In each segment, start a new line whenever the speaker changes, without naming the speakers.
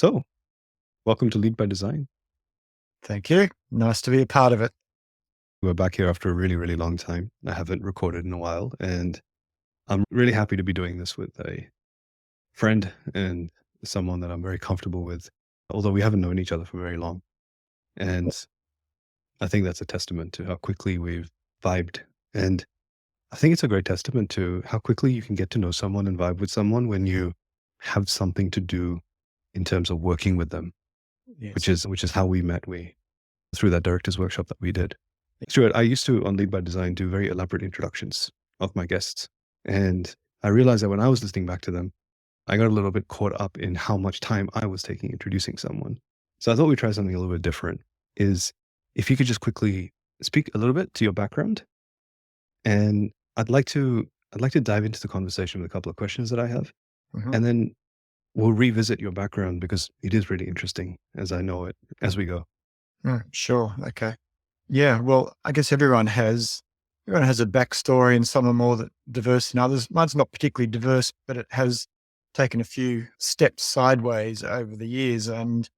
So, welcome to Lead by Design.
Thank you. Nice to be a part of it.
We're back here after a really, really long time. I haven't recorded in a while, and I'm really happy to be doing this with a friend and someone that I'm very comfortable with, although we haven't known each other for very long. And I think that's a testament to how quickly we've vibed. And I think it's a great testament to how quickly you can get to know someone and vibe with someone when you have something to do in terms of working with them, which
Yes.
is how we met. Through that director's workshop that we did. Stuart, I used to, on Lead by Design, do very elaborate introductions of my guests. And I realized that when I was listening back to them, I got a little bit caught up in how much time I was taking introducing someone. So I thought we'd try something a little bit different. Is if you could just quickly speak a little bit to your background. And I'd like to dive into the conversation with a couple of questions that I have.
Mhm.
And then we'll revisit your background because it is really interesting as I know it as we go.
Sure. Okay. Yeah. Well, I guess everyone has a backstory, and some are more diverse than others. Mine's not particularly diverse, but it has taken a few steps sideways over the years. And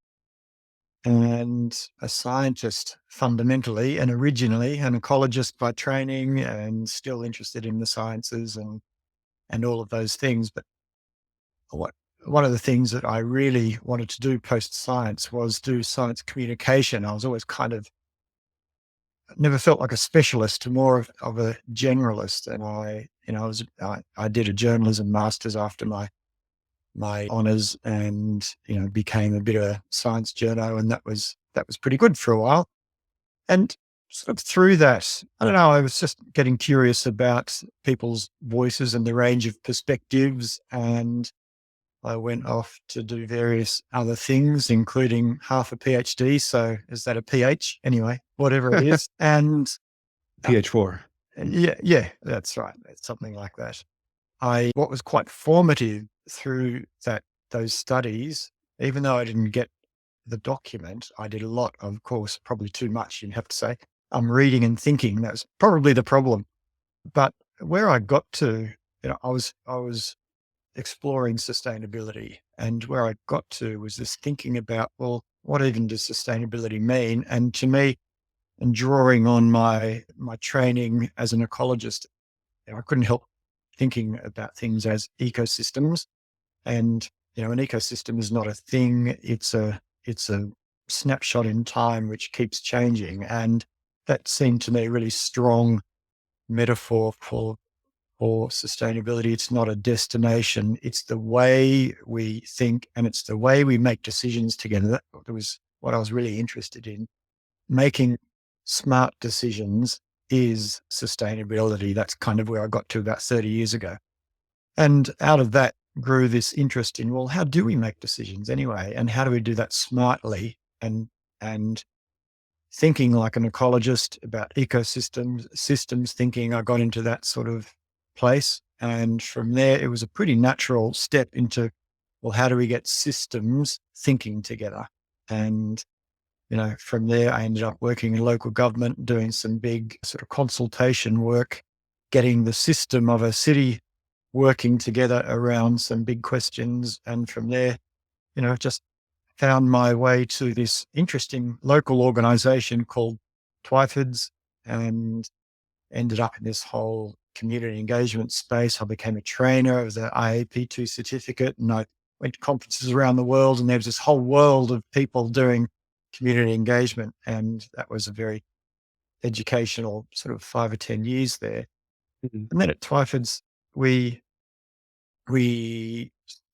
a scientist fundamentally, and originally an ecologist by training, and still interested in the sciences and all of those things. But what one of the things that I really wanted to do post science was do science communication. I was always kind of never felt like a specialist, more of a generalist. And I did a journalism master's after my honors, and became a bit of a science journo, and that was pretty good for a while. And sort of through that, I don't know, I was just getting curious about people's voices and the range of perspectives, and I went off to do various other things, including half a PhD. So is that a PH? Anyway, whatever it is. And
PH4.
yeah, that's right. It's something like that. What was quite formative through those studies, even though I didn't get the document, I did a lot, of course, probably too much, you'd have to say. I'm reading and thinking. That's probably the problem. But where I got to, I was exploring sustainability. And where I got to was this thinking about, well, what even does sustainability mean? And to me, and drawing on my training as an ecologist, I couldn't help thinking about things as ecosystems. And an ecosystem is not a thing; it's a snapshot in time which keeps changing. And that seemed to me a really strong metaphor for sustainability. It's not a destination. It's the way we think, and it's the way we make decisions together. That was what I was really interested in. Making smart decisions is sustainability. That's kind of where I got to about 30 years ago. And out of that grew this interest in, well, how do we make decisions anyway? And how do we do that smartly? And thinking like an ecologist about ecosystems, systems thinking, I got into that sort of place. And from there, it was a pretty natural step into, well, how do we get systems thinking together? And, from there, I ended up working in local government, doing some big sort of consultation work, getting the system of a city working together around some big questions. And from there, just found my way to this interesting local organization called Twyfords, and ended up in this whole community engagement space. I became a trainer of the IAP2 certificate, and I went to conferences around the world, and there was this whole world of people doing community engagement. And that was a very educational sort of 5 or 10 years there.
Mhm.
And then at Twyfords, we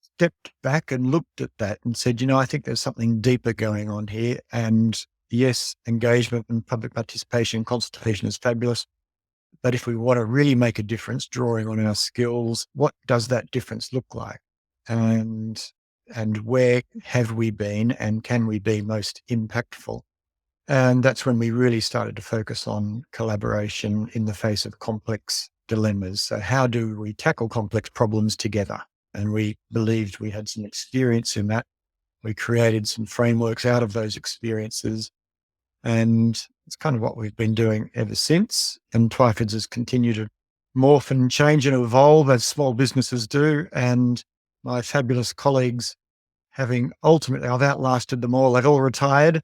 stepped back and looked at that and said, I think there's something deeper going on here. And yes, engagement and public participation, consultation is fabulous. But if we want to really make a difference, drawing on our skills, what does that difference look like? And where have we been, and can we be most impactful? And that's when we really started to focus on collaboration in the face of complex dilemmas. So how do we tackle complex problems together? And we believed we had some experience in that. We created some frameworks out of those experiences. And it's kind of what we've been doing ever since. And Twyfords has continued to morph and change and evolve as small businesses do. And my fabulous colleagues having ultimately, I've outlasted them all. They've all retired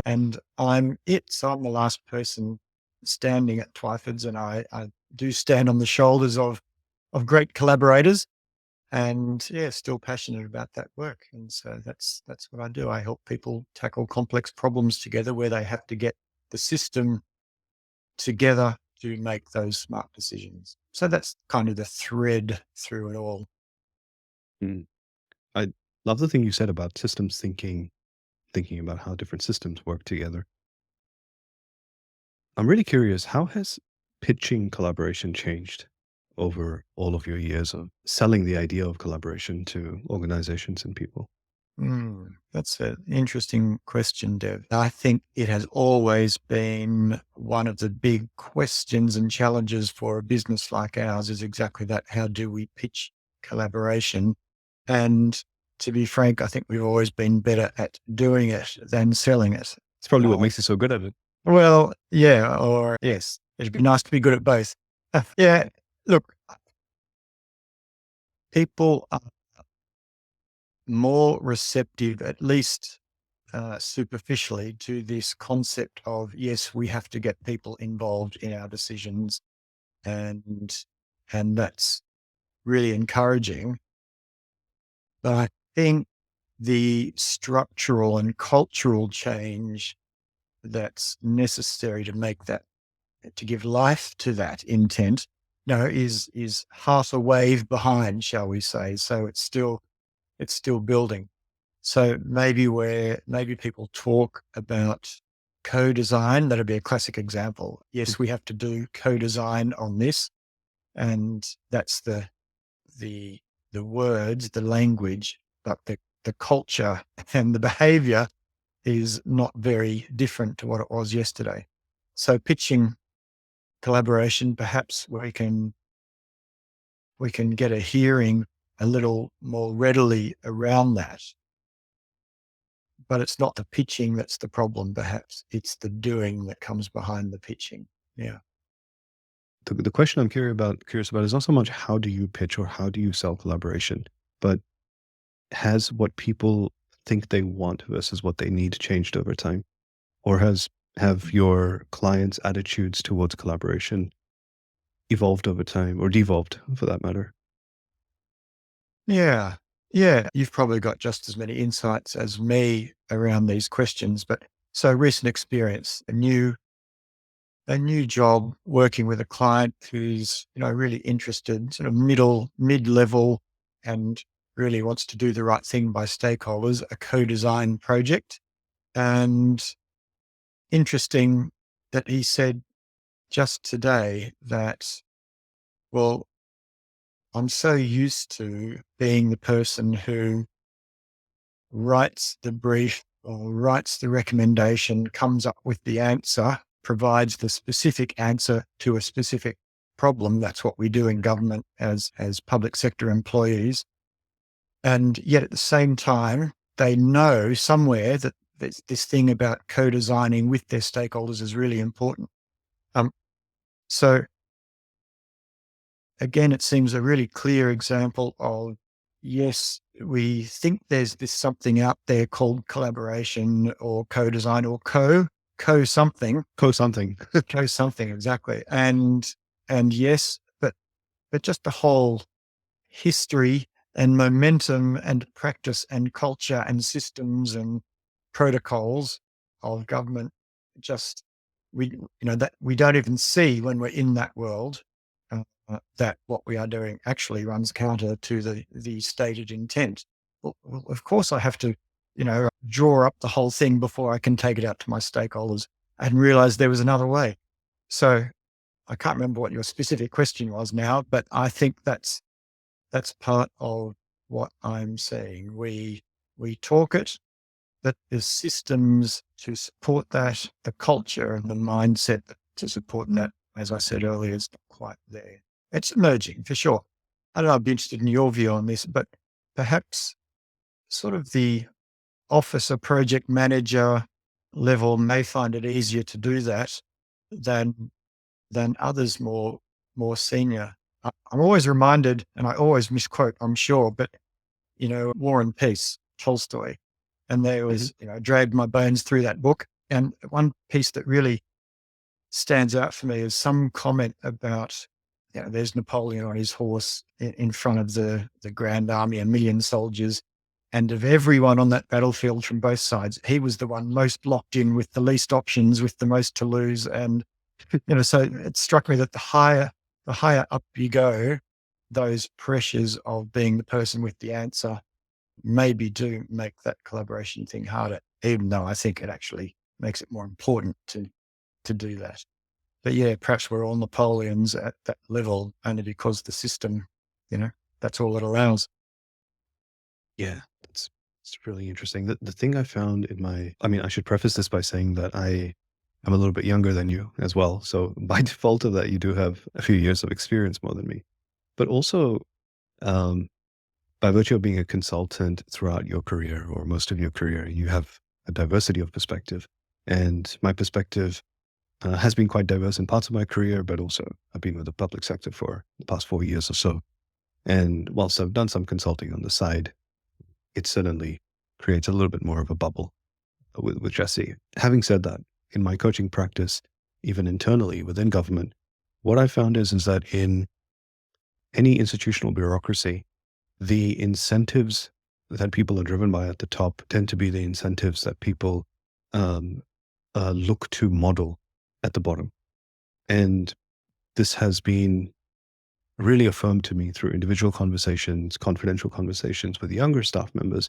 and I'm it. So I'm the last person standing at Twyfords, and I do stand on the shoulders of great collaborators, and yeah, still passionate about that work. And so that's what I do. I help people tackle complex problems together where they have to get the system together to make those smart decisions. So that's kind of the thread through it all.
Mm. I love the thing you said about systems thinking, thinking about how different systems work together. I'm really curious, how has pitching collaboration changed over all of your years of selling the idea of collaboration to organizations and people?
That's an interesting question, Dev. I think it has always been one of the big questions and challenges for a business like ours is exactly that. How do we pitch collaboration? And to be frank, I think we've always been better at doing it than selling it.
It's probably what
Uh,
makes you so good at it.
well, yeah, or yes, it'd be nice to be good at both. Yeah, look, people are more receptive, at least superficially, to this concept of yes, we have to get people involved in our decisions, and that's really encouraging. But I think the structural and cultural change that's necessary to make that, to give life to that intent, is half a wave behind, shall we say. So it's still building. So maybe people talk about co-design. That'd be a classic example.
Mm.
Yes, we have to do co-design on this, and that's the the words, the language, but the culture and the behavior is not very different to what it was yesterday. So pitching collaboration, perhaps we can get a hearing a little more readily around that. But it's not the pitching that's the problem, perhaps. It's the doing that comes behind the pitching. Yeah.
The question I'm curious about is not so much how do you pitch or how do you sell collaboration, but has what people think they want versus what they need changed over time? Or have your clients' attitudes towards collaboration evolved over time or devolved for that matter?
Yeah. Yeah. You've probably got just as many insights as me around these questions. But so recent experience, a new job working with a client who's, really interested, sort of mid-level, and really wants to do the right thing by stakeholders, a co-design project. And interesting that he said just today that, well, I'm so used to being the person who writes the brief or writes the recommendation, comes up with the answer, provides the specific answer to a specific problem. That's what we do in government as public sector employees. And yet at the same time, they know somewhere that this thing about co-designing with their stakeholders is really important. Um, so again, it seems a really clear example of yes, we think there's this something out there called collaboration or co-design or co something,
Co something.
co something exactly, and yes, but just the whole history and momentum and practice and culture and systems and protocols of government, just that we don't even see when we're in that world, that what we are doing actually runs counter to the stated intent. Well, of course I have to draw up the whole thing before I can take it out to my stakeholders and realize there was another way. So I can't remember what your specific question was now, but I think that's part of what I'm saying. We talk it, but the systems to support that, the culture and the mindset to support that, as I said earlier, is not quite there. It's emerging for sure. I don't know, I'd be interested in your view on this, but perhaps sort of the officer project manager level may find it easier to do that than others more senior. I'm always reminded, and I always misquote, I'm sure, but War and Peace. Tolstoy. And there
Mhm.
was, I dragged my bones through that book. And one piece that really stands out for me is some comment about, there's Napoleon on his horse in front of the grand army, a million soldiers. And of everyone on that battlefield from both sides, he was the one most locked in with the least options, with the most to lose. And, so it struck me that the higher up you go, those pressures of being the person with the answer maybe do make that collaboration thing harder, even though I think it actually makes it more important to do that. But yeah, perhaps we're all Napoleons at that level only because the system, you know, that's all it allows.
Yeah, that's it's really interesting. The thing I found in my I mean, I should preface this by saying that I am a little bit younger than you as well. So by default of that, you do have a few years of experience more than me. But also, um, by virtue of being a consultant throughout your career or most of your career, you have a diversity of perspective. And my perspective has been quite diverse in parts of my career, but also I've been with the public sector for the past 4 years or so. And whilst I've done some consulting on the side, it certainly creates a little bit more of a bubble with Jesse. Having said that, in my coaching practice, even internally within government, what I found is that in any institutional bureaucracy, the incentives that people are driven by at the top tend to be the incentives that people um, look to model at the bottom. And this has been really affirmed to me through individual conversations, confidential conversations with younger staff members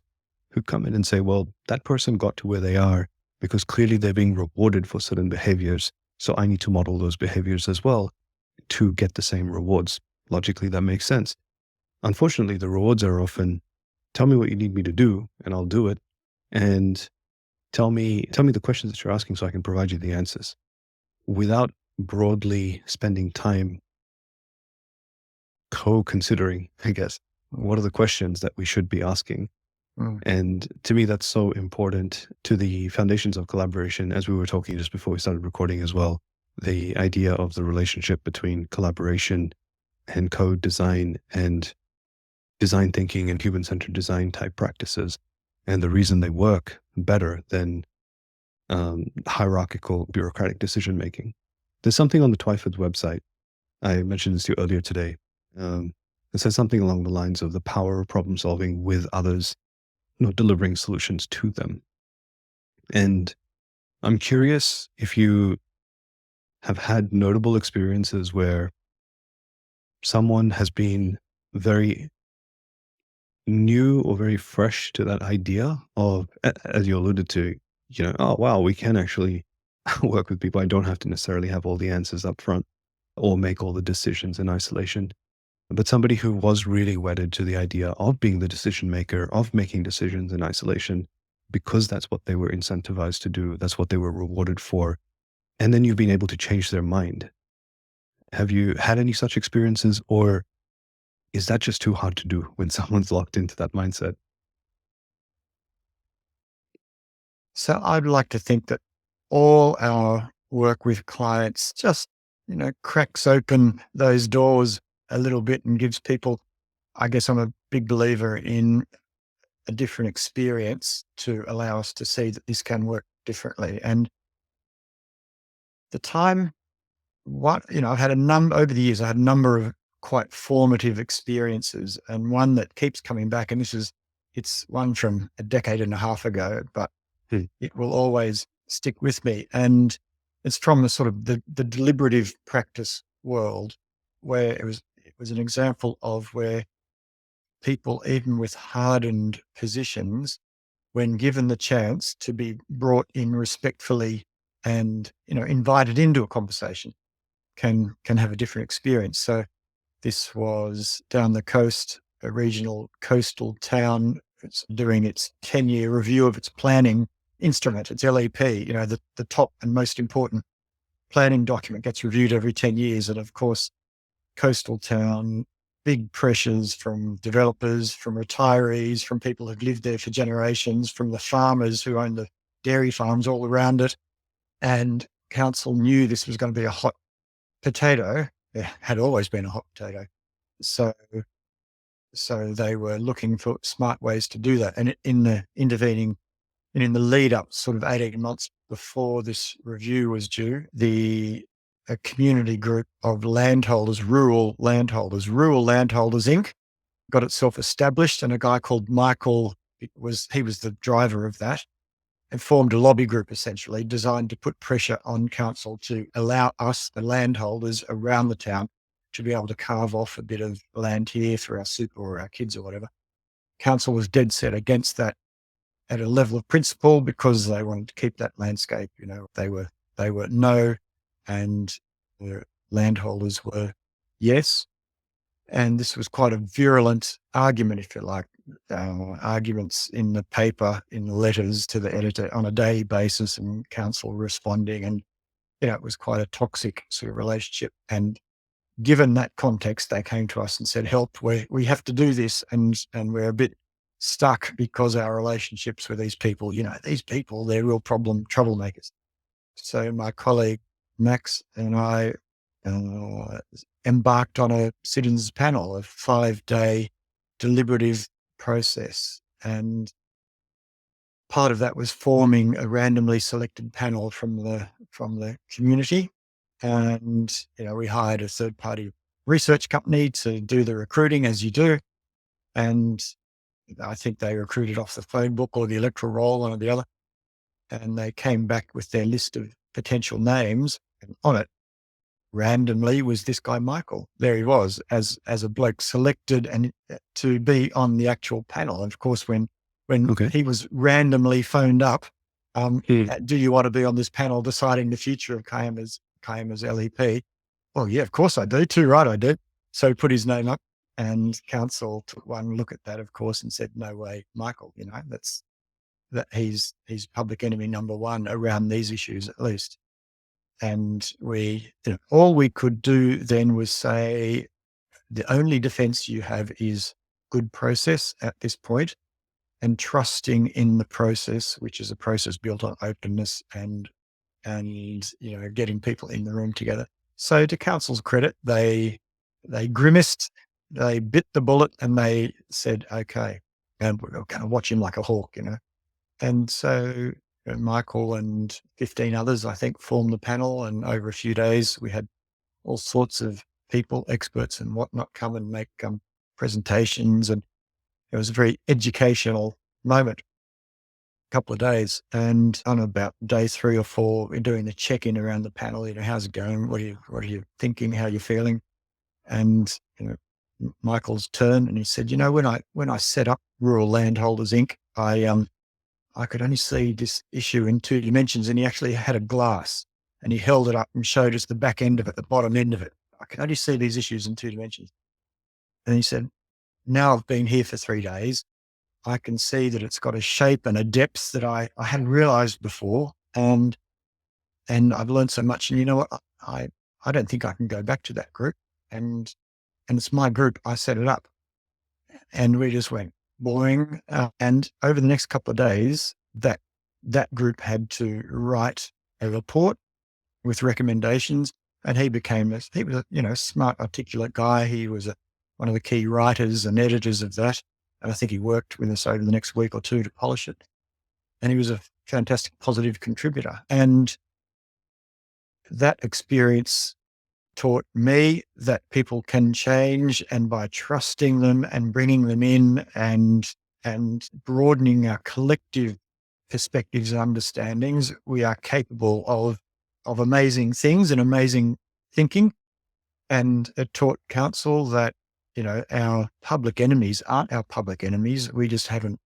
who come in and say, well, that person got to where they are because clearly they're being rewarded for certain behaviors. So I need to model those behaviors as well to get the same rewards. Logically, that makes sense. Unfortunately, the rewards are often tell me what you need me to do and I'll do it. And tell me the questions that you're asking so I can provide you the answers without broadly spending time co-considering, I guess, what are the questions that we should be asking.
Mm.
And to me, that's so important to the foundations of collaboration, as we were talking just before we started recording as well. The idea of the relationship between collaboration and code design and design thinking and human centered design type practices. And the reason they work better than hierarchical bureaucratic decision making. There's something on the Twyfords website. I mentioned this to you earlier today. Um, it says something along the lines of the power of problem solving with others, not delivering solutions to them. And I'm curious if you have had notable experiences where someone has been very new or very fresh to that idea of, as you alluded to, oh, wow, we can actually work with people. I don't have to necessarily have all the answers up front or make all the decisions in isolation. But somebody who was really wedded to the idea of being the decision maker, of making decisions in isolation, because that's what they were incentivized to do, that's what they were rewarded for. And then you've been able to change their mind. Have you had any such experiences, or is that just too hard to do when someone's locked into that mindset?
So I'd like to think that all our work with clients just, cracks open those doors a little bit and gives people, I guess I'm a big believer in a different experience to allow us to see that this can work differently. And the time, I've had over the years, I had a number of quite formative experiences, and one that keeps coming back. And it's one from a decade and a half ago, but
Hmm.
it will always stick with me. And it's from the sort of the deliberative practice world, where it was an example of where people, even with hardened positions, when given the chance to be brought in respectfully and invited into a conversation, can have a different experience. So this was down the coast, a regional coastal town. It's doing its 10-year review of its planning instrument, its LEP. The top and most important planning document gets reviewed every 10 years. And of course, coastal town, big pressures from developers, from retirees, from people who've lived there for generations, from the farmers who own the dairy farms all around it. And council knew this was going to be a hot potato. It had always been a hot potato. So So they were looking for smart ways to do that. And in the intervening and in the lead up, sort of 18 months before this review was due, a community group of landholders, Rural Landholders, Inc., got itself established, and a guy called Michael he was the driver of that, and formed a lobby group essentially designed to put pressure on council to allow us, the landholders around the town, to be able to carve off a bit of land here for our super or our kids or whatever. Council was dead set against that at a level of principle because they wanted to keep that landscape. They were no, and the landholders were yes. And this was quite a virulent argument, if you like, arguments in the paper, in the letters to the editor on a daily basis, and council responding. And, it was quite a toxic sort of relationship. And given that context, they came to us and said, help, we have to do this. And we're a bit stuck because our relationships with these people, they're real troublemakers. So my colleague, Max, and I embarked on a citizens panel, a 5-day deliberative process. And part of that was forming a randomly selected panel from the community. And, we hired a third party research company to do the recruiting, as you do. And I think they recruited off the phone book or the electoral roll, one or the other. And they came back with their list of potential names, and on it randomly was this guy, Michael. There he was as a bloke selected and to be on the actual panel. And of course, when
Okay.
he was randomly phoned up,
Hmm.
do you want to be on this panel deciding the future of Kiama's LEP? Well, yeah, of course I do. Too right, I do. So he put his name up, and council took one look at that, of course, and said, no way, Michael, that he's public enemy number one around these issues, at least. And all we could do then was say, the only defense you have is good process at this point, and trusting in the process, which is a process built on openness and getting people in the room together. So to council's credit, they grimaced, they bit the bullet, and they said, okay, and we're going to watch him like a hawk, And so Michael and 15 others, I think, formed the panel. And over a few days, we had all sorts of people, experts and whatnot, come and make presentations. And it was a very educational moment, couple of days. And on about day 3 or 4, we're doing the check-in around the panel. How's it going? What are you thinking? How are you feeling? And, Michael's turn, and he said, when I set up Rural Landholders Inc., I could only see this issue in 2 dimensions. And he actually had a glass and he held it up and showed us the back end of it, the bottom end of it. I can only see these issues in 2 dimensions. And he said, now I've been here for 3 days. I can see that it's got a shape and a depth that I hadn't realized before. And I've learned so much. And you know what? I don't think I can go back to that group. And it's my group. I set it up. And we just went boing. And over the next couple of days, that group had to write a report with recommendations. And he was a smart, articulate guy. He was one of the key writers and editors of that. And I think he worked with us over the next week or 2 to polish it. And he was a fantastic, positive contributor. And that experience taught me that people can change, and by trusting them and bringing them in and broadening our collective perspectives and understandings, we are capable of amazing things and amazing thinking. And it taught council that, our public enemies aren't our public enemies. We just haven't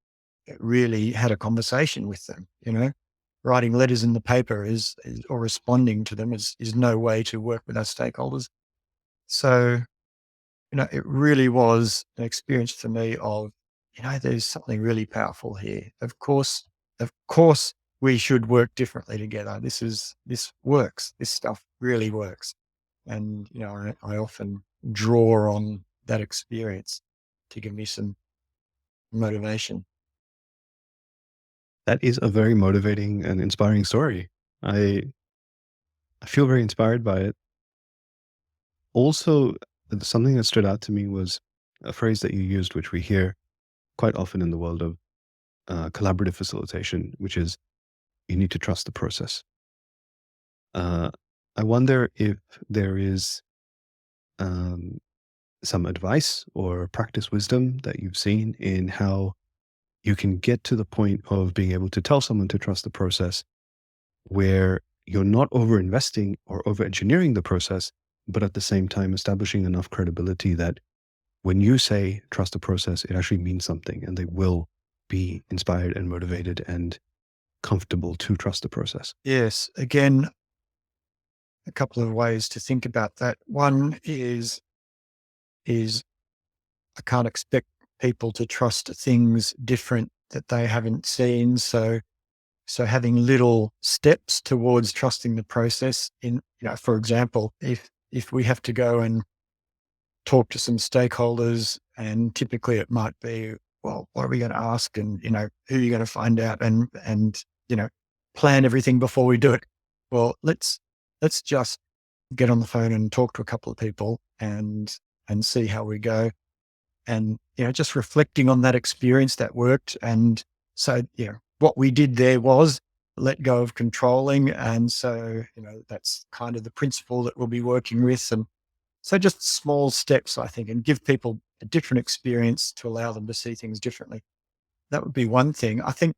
really had a conversation with them. Writing letters in the paper or responding to them is no way to work with our stakeholders. So, it really was an experience for me of, there's something really powerful here. Of course, we should work differently together. This works. This stuff really works. And, I often draw on that experience to give me some motivation.
That is a very motivating and inspiring story. I I feel very inspired by it. Also, something that stood out to me was a phrase that you used, which we hear quite often in the world of collaborative facilitation, which is you need to trust the process. Uh, I wonder if there is um, some advice or practice wisdom that you've seen in how you can get to the point of being able to tell someone to trust the process where you're not over investing or over engineering the process, but at the same time establishing enough credibility that when you say trust the process, it actually means something and they will be inspired and motivated and comfortable to trust the process.
Yes. Again, a couple of ways to think about that. One is I can't expect people to trust things different that they haven't seen. So having little steps towards trusting the process for example, if we have to go and talk to some stakeholders, and typically it might be, well, what are we going to ask? And, who are you going to find out, and, plan everything before we do it. Well, let's just get on the phone and talk to a couple of people and see how we go. And, just reflecting on that experience that worked. And so, what we did there was let go of controlling. And so, that's kind of the principle that we'll be working with. And so just small steps, I think, and give people a different experience to allow them to see things differently. That would be one thing. I think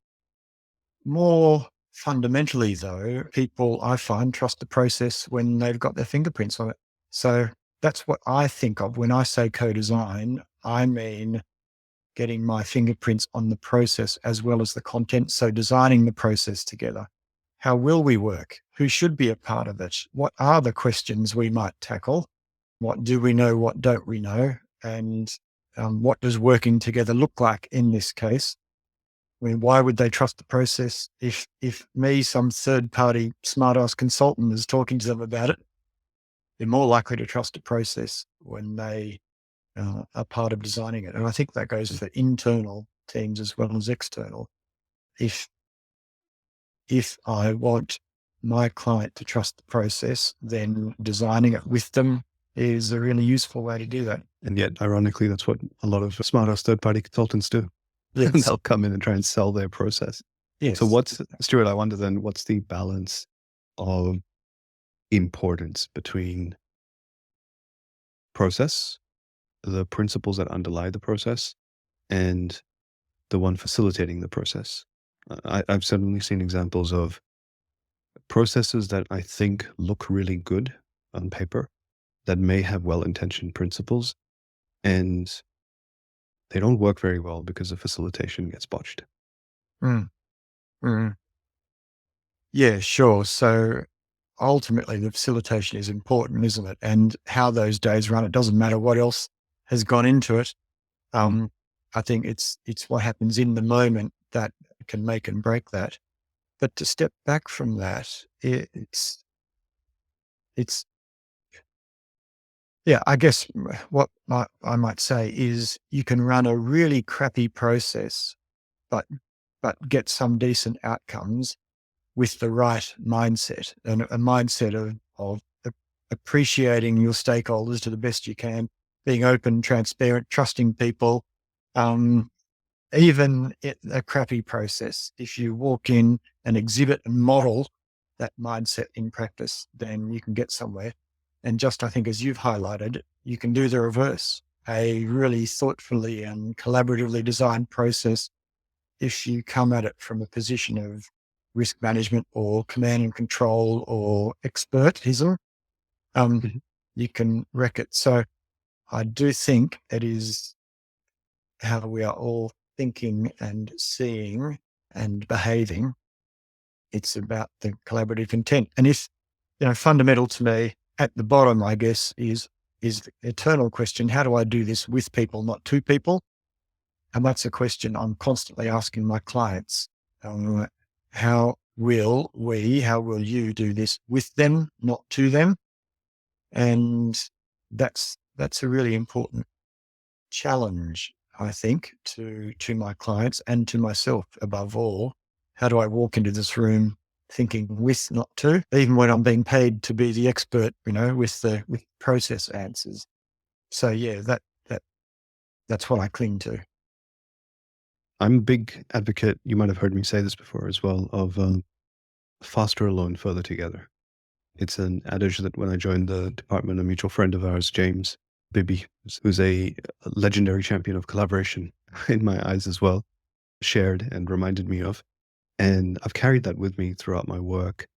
more fundamentally, though, people I find trust the process when they've got their fingerprints on it. So that's what I think of when I say co-design. I mean getting my fingerprints on the process as well as the content. So designing the process together. How will we work? Who should be a part of it? What are the questions we might tackle? What do we know? What don't we know? And what does working together look like in this case? I mean, why would they trust the process if me, some third party smart ass consultant, is talking to them about it? They're more likely to trust a process when they are part of designing it. And I think that goes for internal teams as well as external. If if I want my client to trust the process, then designing it with them is a really useful way to do that.
And yet, ironically, that's what a lot of smart ass third party consultants do.
Yes.
They'll come in and try and sell their process. So
Yes.
what's, Stuart, I wonder then, what's the balance of importance between process, the principles that underlie the process, and the one facilitating the process? I've certainly seen examples of processes that I think look really good on paper, that may have well-intentioned principles, and they don't work very well because the facilitation gets botched.
Mm, mm. Yeah, sure. So ultimately, the facilitation is important, isn't it? And how those days run, it doesn't matter what else has gone into it.
Mm.
Um, I think it's what happens in the moment that can make and break that. But to step back from that, it's yeah. I guess what I might say is you can run a really crappy process, but get some decent outcomes with the right mindset, and a mindset of appreciating your stakeholders to the best you can, being open, transparent, trusting people. Um, Even a crappy process, if you walk in and exhibit and model that mindset in practice, then you can get somewhere. And just, I think, as you've highlighted, you can do the reverse. A really thoughtfully and collaboratively designed process, if you come at it from a position of risk management or command and control or expertism, um,
Mhm.
you can wreck it. So I do think it is how we are all thinking and seeing and behaving. It's about the collaborative intent. And if, fundamental to me at the bottom, I guess, is the eternal question: how do I do this with people, not to people? And that's a question I'm constantly asking my clients. Um, how will you do this with them, not to them? And that's a really important challenge, I think, to my clients and to myself above all. How do I walk into this room thinking with, not to, even when I'm being paid to be the expert, with process answers. So yeah, that That's what I cling to.
I'm a big advocate, you might have heard me say this before as well, of faster alone, further together. It's an adage that when I joined the department, a mutual friend of ours, James Bibby, who's a legendary champion of collaboration in my eyes as well, shared and reminded me of. And I've carried that with me throughout my work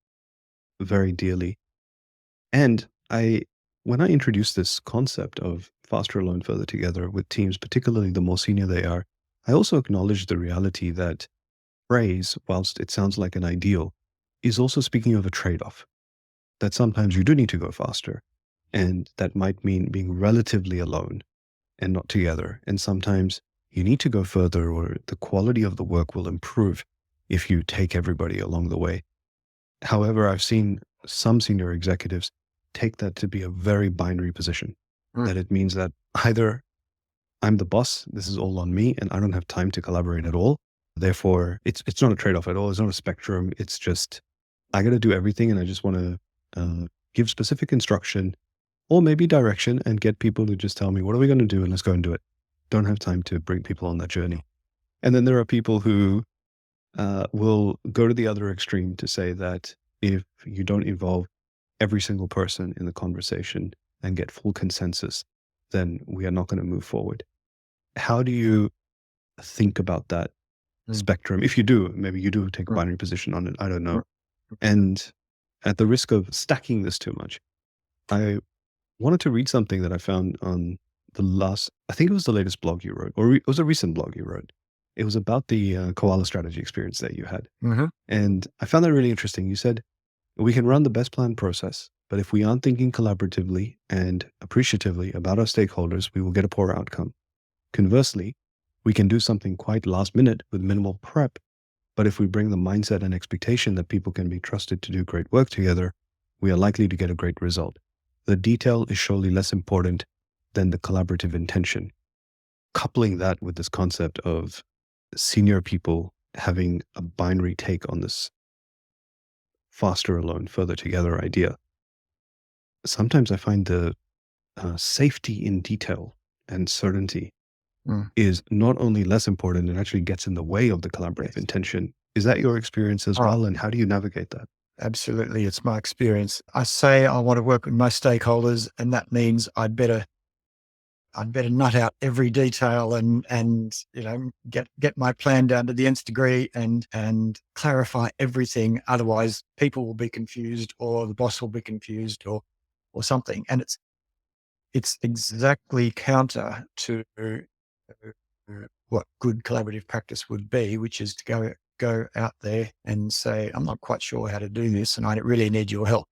very dearly. And when I introduced this concept of faster alone, further together with teams, particularly the more senior they are, I also acknowledge the reality that praise, whilst it sounds like an ideal, is also speaking of a trade off. That sometimes you do need to go faster. And that might mean being relatively alone and not together. And sometimes you need to go further, or the quality of the work will improve if you take everybody along the way. However, I've seen some senior executives take that to be a very binary position,
Mm.
that it means that either I'm the boss, this is all on me, and I don't have time to collaborate at all. Therefore, it's not a trade off at all. It's not a spectrum. It's just, I got to do everything, and I just want to give specific instruction or maybe direction and get people to just tell me, what are we going to do? And let's go and do it. Don't have time to bring people on that journey. And then there are people who will go to the other extreme to say that if you don't involve every single person in the conversation and get full consensus, then we are not going to move forward. How do you think about that
Mm.
spectrum? If you do, maybe you do take a
Mm.
binary position on it. I don't know.
Mm.
And at the risk of stacking this too much, I wanted to read something that I found on I think it was the latest blog you wrote, or it was a recent blog you wrote. It was about the koala strategy experience that you had.
Mm-hmm.
And I found that really interesting. You said, we can run the best planned process, but if we aren't thinking collaboratively and appreciatively about our stakeholders, we will get a poor outcome. Conversely, we can do something quite last minute with minimal prep, but if we bring the mindset and expectation that people can be trusted to do great work together, we are likely to get a great result. The detail is surely less important than the collaborative intention. Coupling that with this concept of senior people having a binary take on this faster alone, further together idea, sometimes I find the safety in detail and certainty
Mm.
is not only less important, it actually gets in the way of the collaborative
Yes.
intention. Is that your experience as
Oh,
well? And how do you navigate that?
absolutely. It's my experience. I say I want to work with my stakeholders, and that means I'd better nut out every detail and get my plan down to the nth degree and clarify everything. Otherwise, people will be confused, or the boss will be confused, or something. And it's exactly counter to what good collaborative practice would be, which is to go out there and say, I'm not quite sure how to do this, and I really need your help.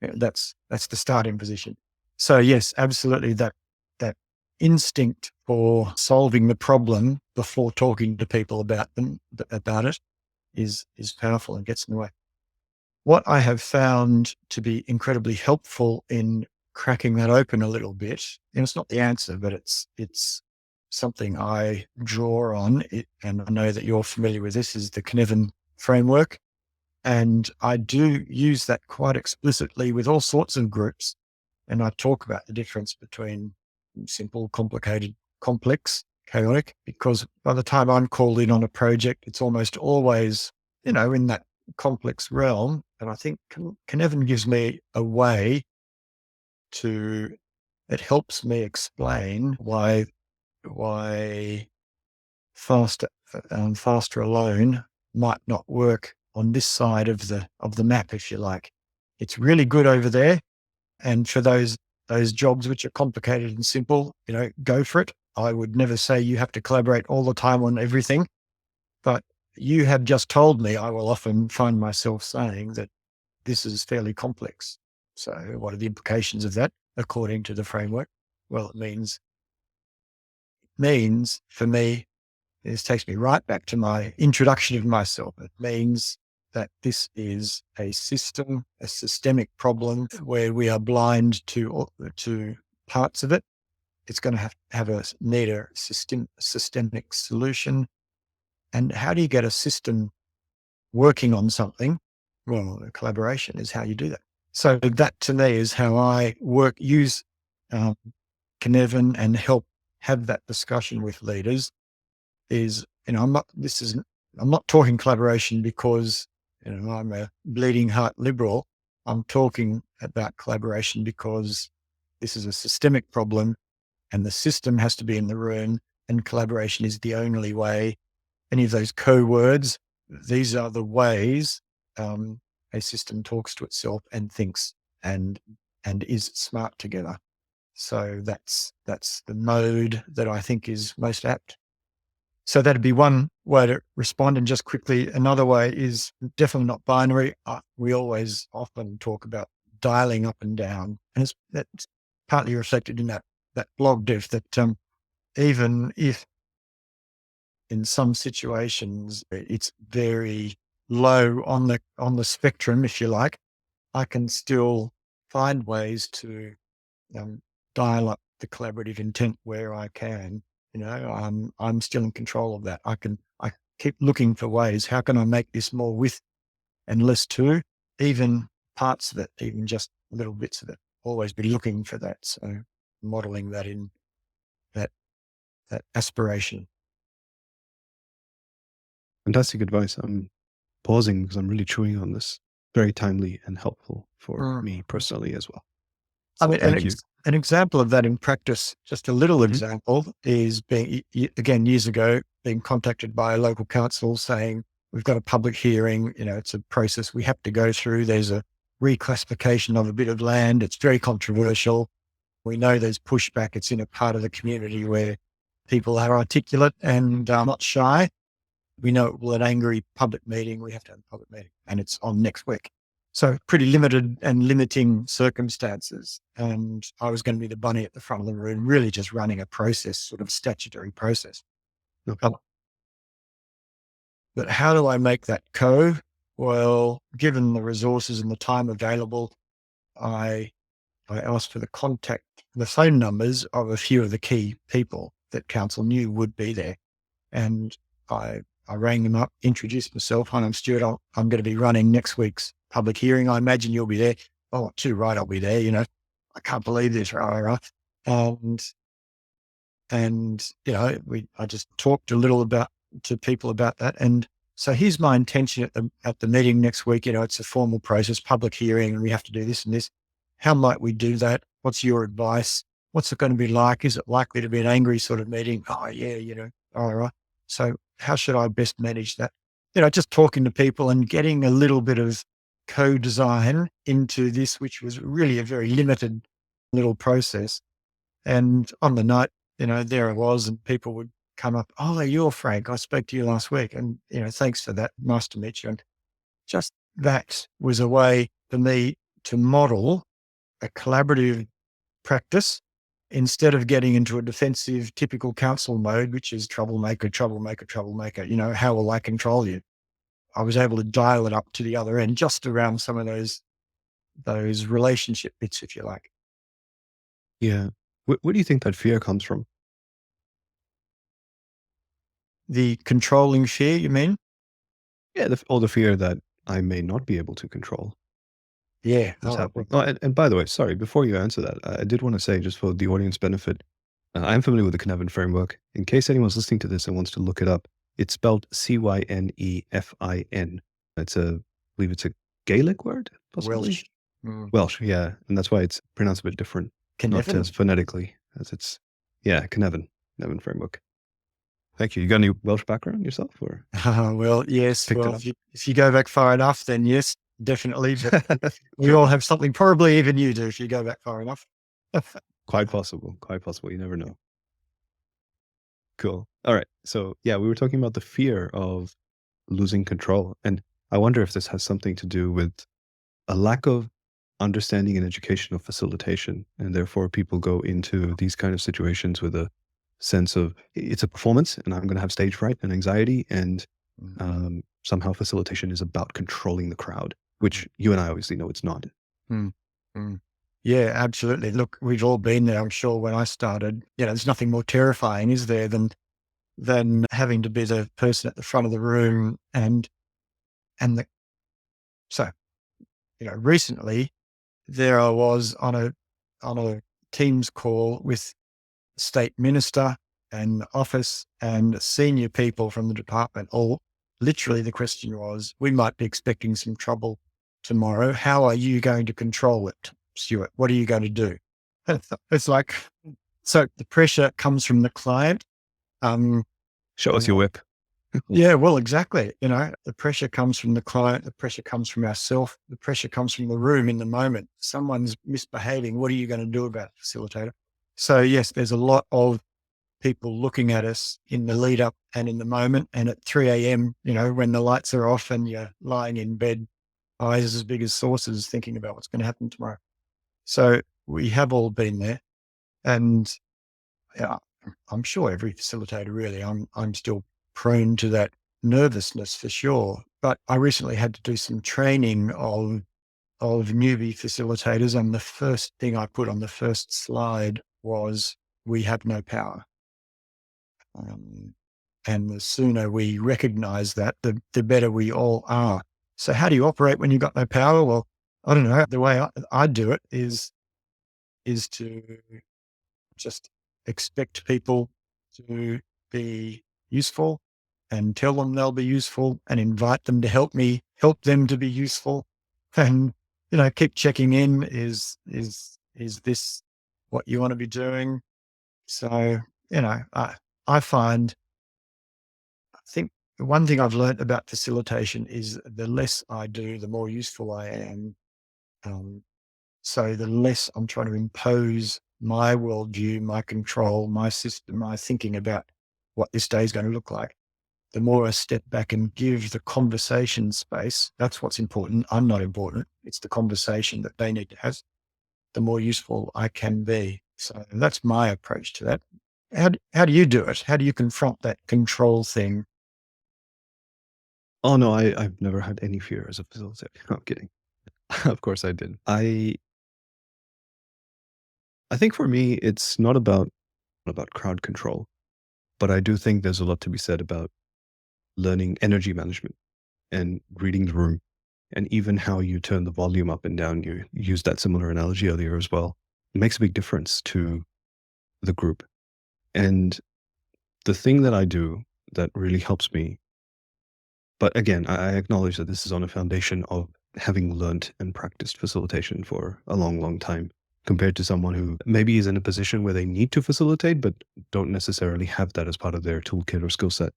That's the starting position. So yes, absolutely, that instinct for solving the problem before talking to people about it is powerful and gets in the way. What I have found to be incredibly helpful in cracking that open a little bit, and it's not the answer, but it's something I draw on it, and I know that you're familiar with this, is the Cynefin framework. And I do use that quite explicitly with all sorts of groups. And I talk about the difference between simple, complicated, complex, chaotic, because by the time I'm called in on a project, it's almost always, in that complex realm. And I think Cynefin gives me a way to, it helps me explain why faster, faster alone might not work on this side of the map, if you like. It's really good over there, and for those jobs which are complicated and simple, go for it. I would never say you have to collaborate all the time on everything, but you have just told me I will often find myself saying that this is fairly complex. So, what are the implications of that according to the framework? Well, it means for me, this takes me right back to my introduction of myself. It means that this is a systemic problem where we are blind to parts of it. It's going to have need a systemic solution. And how do you get a system working on something? Well, collaboration is how you do that. So that to me is how I use um, Cynefin and help have that discussion with leaders is, I'm not talking collaboration because, I'm a bleeding heart liberal. I'm talking about collaboration because this is a systemic problem and the system has to be in the room, and collaboration is the only way. Any of those co-words, these are the ways a system talks to itself and thinks and is smart together. So that's the mode that I think is most apt. So that'd be one way to respond. And just quickly, another way is definitely not binary. We always often talk about dialing up and down, and that's partly reflected in that blog diff that even if in some situations it's very low on the spectrum, if you like, I can still find ways to um, dial up the collaborative intent where I can. I'm still in control of that. I keep looking for ways. How can I make this more with and less to? Even parts of it, even just little bits of it. Always be looking for that. So modeling that in that aspiration.
Fantastic advice. I'm pausing because I'm really chewing on this. Very timely and helpful for
Mm.
me personally as well.
I
So
mean,
thank you.
an example of that in practice, just a little
Mhm.
example, is again, years ago, being contacted by a local council saying, we've got a public hearing, it's a process we have to go through. There's a reclassification of a bit of land. It's very controversial. We know there's pushback. It's in a part of the community where people are articulate and not shy. We know it will an angry public meeting. We have to have a public meeting, and it's on next week. So pretty limited and limiting circumstances. And I was going to be the bunny at the front of the room, really just running a process, sort of statutory process.
Okay.
Um, But how do I make that go? Well, given the resources and the time available, I asked for the phone numbers of a few of the key people that council knew would be there. And I rang them up, introduced myself. Hi, I'm Stuart. I'm going to be running next week's public hearing. I imagine you'll be there. Oh, too right, I'll be there. I can't believe this. Rah, rah, rah. And I just talked a little to people about that. And so here's my intention at the meeting next week. It's a formal process, public hearing, and we have to do this and this. How might we do that? What's your advice? What's it going to be like? Is it likely to be an angry sort of meeting? Oh yeah, all right. So how should I best manage that? Just talking to people and getting a little bit of co-design into this, which was really a very limited little process. And on the night, there I was, and people would come up, oh, you're Frank. I spoke to you last week. And, thanks for that. Nice to meet you. And just that was a way for me to model a collaborative practice instead of getting into a defensive, typical council mode, which is troublemaker, troublemaker, troublemaker. How will I control you? I was able to dial it up to the other end just around some of those relationship bits, if you like.
Yeah. Where do you think that fear comes from?
The controlling fear, you mean?
Yeah, all the fear that I may not be able to control
Yeah.
what's
Oh,
happening. Oh, and by the way, sorry, before you answer that, I did want to say, just for the audience benefit, I'm familiar with the Cynefin framework. In case anyone's listening to this and wants to look it up, it's spelled Cynefin. I believe it's a Gaelic word, possibly.
Welsh. Mm.
Welsh, yeah, and that's why it's pronounced a bit different, not as
Cynefin.
phonetically as it's, yeah, Cynefin framework. Thank you. You got any Welsh background yourself, or
Well, yes.
picked it
Well,
up?
if you go back far enough, then yes, definitely. But we
Fair
all
enough.
have something, probably even you do, if you go back far enough.
Quite possible. Quite possible. You never know. Cool. All right. So yeah, we were talking about the fear of losing control, and I wonder if this has something to do with a lack of understanding and education of facilitation, and therefore people go into these kind of situations with a sense of it's a performance, and I'm going to have stage fright and anxiety, and
Mm,
somehow facilitation is about controlling the crowd, which you and I obviously know it's not.
mm, mm. Yeah, absolutely. Look, we've all been there. I'm sure when I started, there's nothing more terrifying, is there, than having to be the person at the front of the room and the so recently there I was on a Teams call with state minister and office and senior people from the department, all literally the question was, we might be expecting some trouble tomorrow. How are you going to control it, Stuart? What are you going to do? It's like, so the pressure comes from the client. Um,
Show us your
uh,
whip.
yeah, well, exactly. The pressure comes from the client, the pressure comes from ourselves, the pressure comes from the room in the moment. Someone's misbehaving. What are you going to do about it, facilitator? So yes, there's a lot of people looking at us in the lead up and in the moment. And at 3 a.m., when the lights are off and you're lying in bed, eyes as big as saucers, thinking about what's going to happen tomorrow. So we have all been there. And yeah, I'm sure every facilitator really, I'm still prone to that nervousness for sure. But I recently had to do some training of newbie facilitators. And the first thing I put on the first slide was, we have no power. And the sooner we recognize that, the better we all are. So how do you operate when you've got no power? Well, I don't know. The way I do it is to just expect people to be useful and tell them they'll be useful and invite them to help me, help them to be useful. And, keep checking in. Is this what you want to be doing? So, I find, I think the one thing I've learned about facilitation is the less I do, the more useful I am. Um, so the less I'm trying to impose my worldview, my control, my system, my thinking about what this day is going to look like, the more I step back and give the conversation space. That's what's important. I'm not important. It's the conversation that they need to have. The more useful I can be. So that's my approach to that. How do you do it? How do you confront that control thing?
Oh no, I've never had any fear as a facilitator. No, I'm kidding. Of course I did. I think for me it's not about crowd control, but I do think there's a lot to be said about learning energy management and reading the room, and even how you turn the volume up and down. You used that similar analogy earlier as well. It makes a big difference to the group. And the thing that I do that really helps me, but again, I acknowledge that this is on a foundation of having learnt and practiced facilitation for a long, long time, compared to someone who maybe is in a position where they need to facilitate, but don't necessarily have that as part of their toolkit or skill set.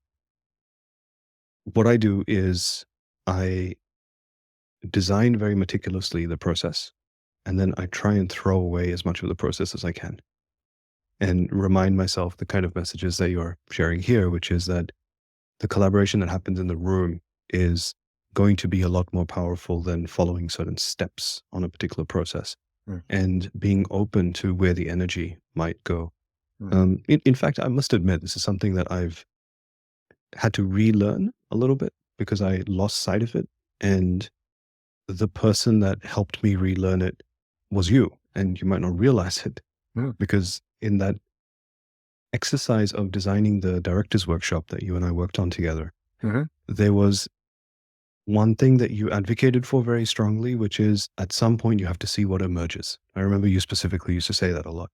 What I do is I design very meticulously the process, and then I try and throw away as much of the process as I can and remind myself the kind of messages that you're sharing here, which is that the collaboration that happens in the room is going to be a lot more powerful than following certain steps on a particular process,
Mm,
and being open to where the energy might go.
mm,
In fact, I must admit, this is something that I've had to relearn a little bit because I lost sight of it. And the person that helped me relearn it was you. And you might not realize it,
mm,
because in that exercise of designing the director's workshop that you and I worked on together,
mhm,
there was one thing that you advocated for very strongly, which is at some point you have to see what emerges. I remember you specifically used to say that a lot.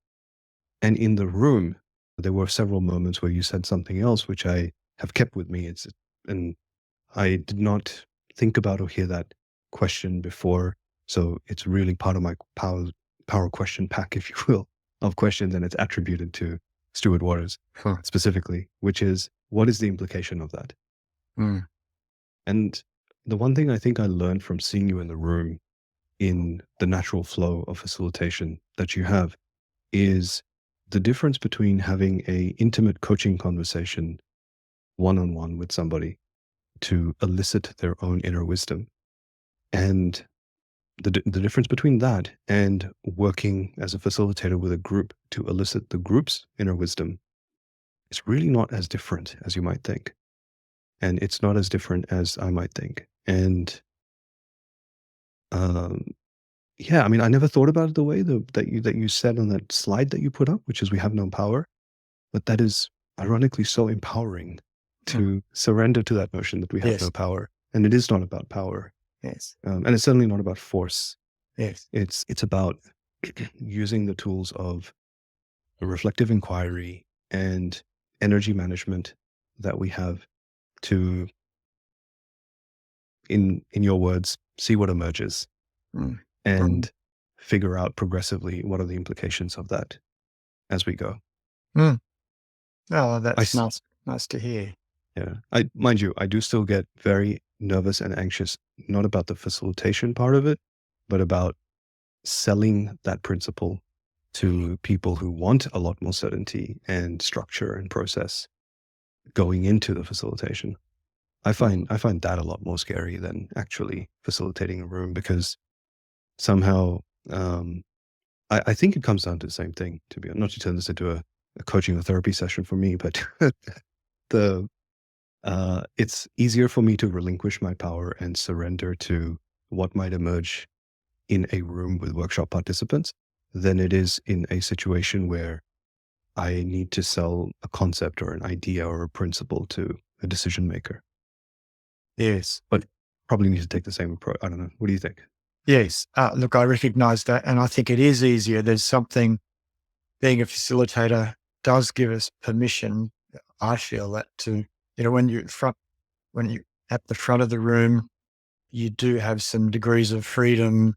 And in the room, there were several moments where you said something else, which I have kept with me. And I did not think about or hear that question before. So it's really part of my power question pack, if you will, of questions. And it's attributed to Stuart Waters
huh,
specifically, which is, what is the implication of that?
mm,
And the one thing I think I learned from seeing you in the room in the natural flow of facilitation that you have is the difference between having a intimate coaching conversation one-on-one with somebody to elicit their own inner wisdom, and the difference between that and working as a facilitator with a group to elicit the group's inner wisdom is really not as different as you might think. And it's not as different as I might think. And um, yeah, I mean, I never thought about it the way that you said on that slide that you put up, which is, we have no power. But that is ironically so empowering,
mm.
to surrender to that notion that we have
Yes,
no power. And it is not about power.
yes,
And it's certainly not about force.
yes.
It's about using the tools of reflective inquiry and energy management that we have to, in your words, see what emerges
Mm. Mm.
and figure out progressively what are the implications of that as we go.
Mm. Oh,
I
that's
s-
nice to hear.
yeah, I mind you, I do still get very nervous and anxious, not about the facilitation part of it, but about selling that principle to people who want a lot more certainty and structure and process going into the facilitation.
Mm.
I find that a lot more scary than actually facilitating a room because somehow um, I think it comes down to the same thing. To be not to turn this into a coaching or therapy session for me, but the it's easier for me to relinquish my power and surrender to what might emerge in a room with workshop participants than it is in a situation where I need to sell a concept or an idea or a principle to a decision maker.
Yes.
But probably need to take the same approach. I don't know. What do you think?
Yes. Look, I recognize that. And I think it is easier. There's something, being a facilitator does give us permission. I feel that to, when when you at the front of the room, you do have some degrees of freedom.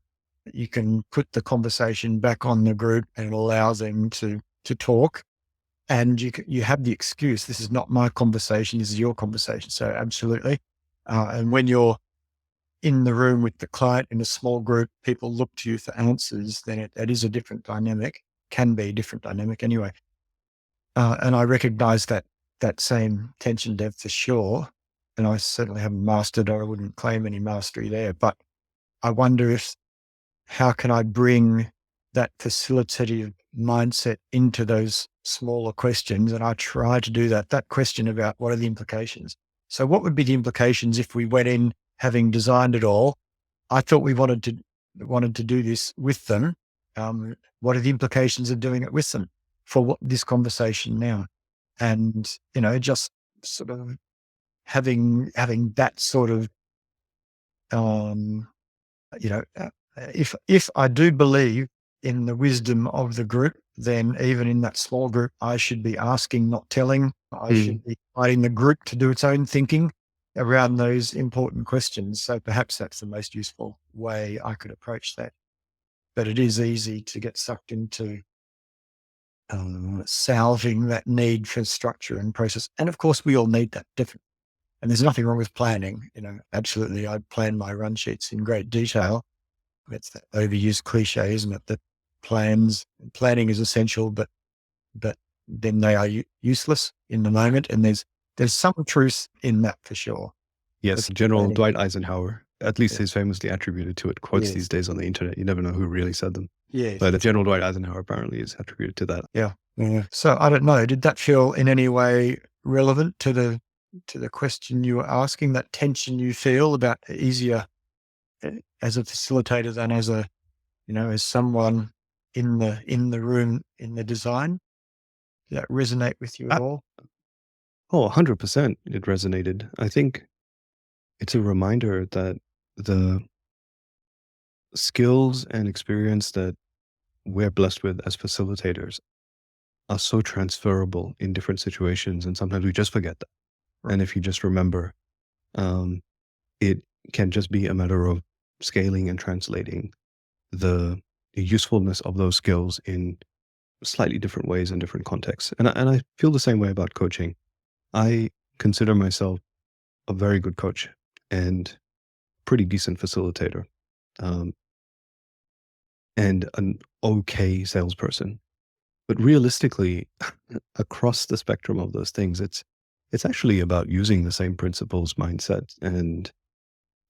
You can put the conversation back on the group and allow them to talk. And you have the excuse, this is not my conversation, this is your conversation. So absolutely. And when you're in the room with the client in a small group, people look to you for answers, then it is a different dynamic, can be a different dynamic anyway. And I recognize that same tension depth for sure. And I certainly haven't mastered, or I wouldn't claim any mastery there. But I wonder how can I bring that facilitative mindset into those smaller questions? And I try to do that. That question about what are the implications? So what would be the implications if we went in having designed it all? I thought we wanted to do this with them. What are the implications of doing it with them for this conversation now? And, just sort of having that sort of, um, you know, uh, if I do believe in the wisdom of the group, then even in that small group, I should be asking, not telling. I
Mm.
should be inviting the group to do its own thinking around those important questions. So perhaps that's the most useful way I could approach that. But it is easy to get sucked into salving that need for structure and process. And of course, we all need that, definitely. And there's nothing wrong with planning. Absolutely. I plan my run sheets in great detail. It's that overused cliche, isn't it? That planning is essential, but then they are useless in the moment. And there's some truth in that for sure.
Yes,
But
General
planning,
Dwight Eisenhower, at least
yeah,
his famously attributed to it, quotes these
yes,
days on the internet. You never know who really said them.
yes,
But
that's
General Dwight Eisenhower apparently is attributed to that.
yeah, yeah. So I don't know. Did that feel in any way relevant to the question you were asking? That tension you feel about easier as a facilitator than as someone in the room in the design? Did that resonate with you at
Ah,
all?
oh, 100% it resonated. I think it's a reminder that the skills and experience that we're blessed with as facilitators are so transferable in different situations. And sometimes we just forget that.
Right.
And if you just remember, um, it can just be a matter of scaling and translating the usefulness of those skills in slightly different ways in different contexts. And I feel the same way about coaching. I consider myself a very good coach and pretty decent facilitator, um, and an okay salesperson. But realistically, across the spectrum of those things, it's actually about using the same principles, mindset, and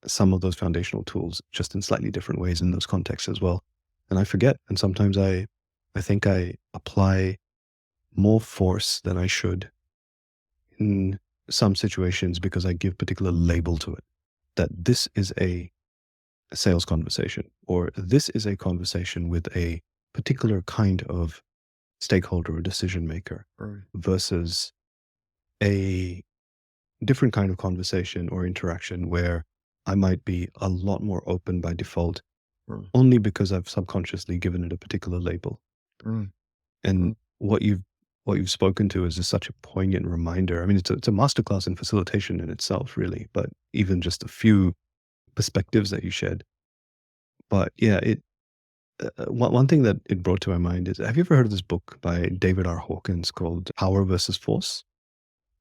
some of those foundational tools just in slightly different ways in those contexts as well. And I forget, and sometimes I think I apply more force than I should in some situations because I give particular label to it. That this is a sales conversation, or this is a conversation with a particular kind of stakeholder or decision maker
Right.
versus a different kind of conversation or interaction where I might be a lot more open by default
Right.
only because I've subconsciously given it a particular label.
Mm.
And
Mm.
what you've what you've spoken to is just such a poignant reminder. I mean, it's a masterclass in facilitation in itself, really, but even just a few perspectives that you shared. But yeah, one thing that it brought to my mind is, have you ever heard of this book by David R. Hawkins called Power versus Force?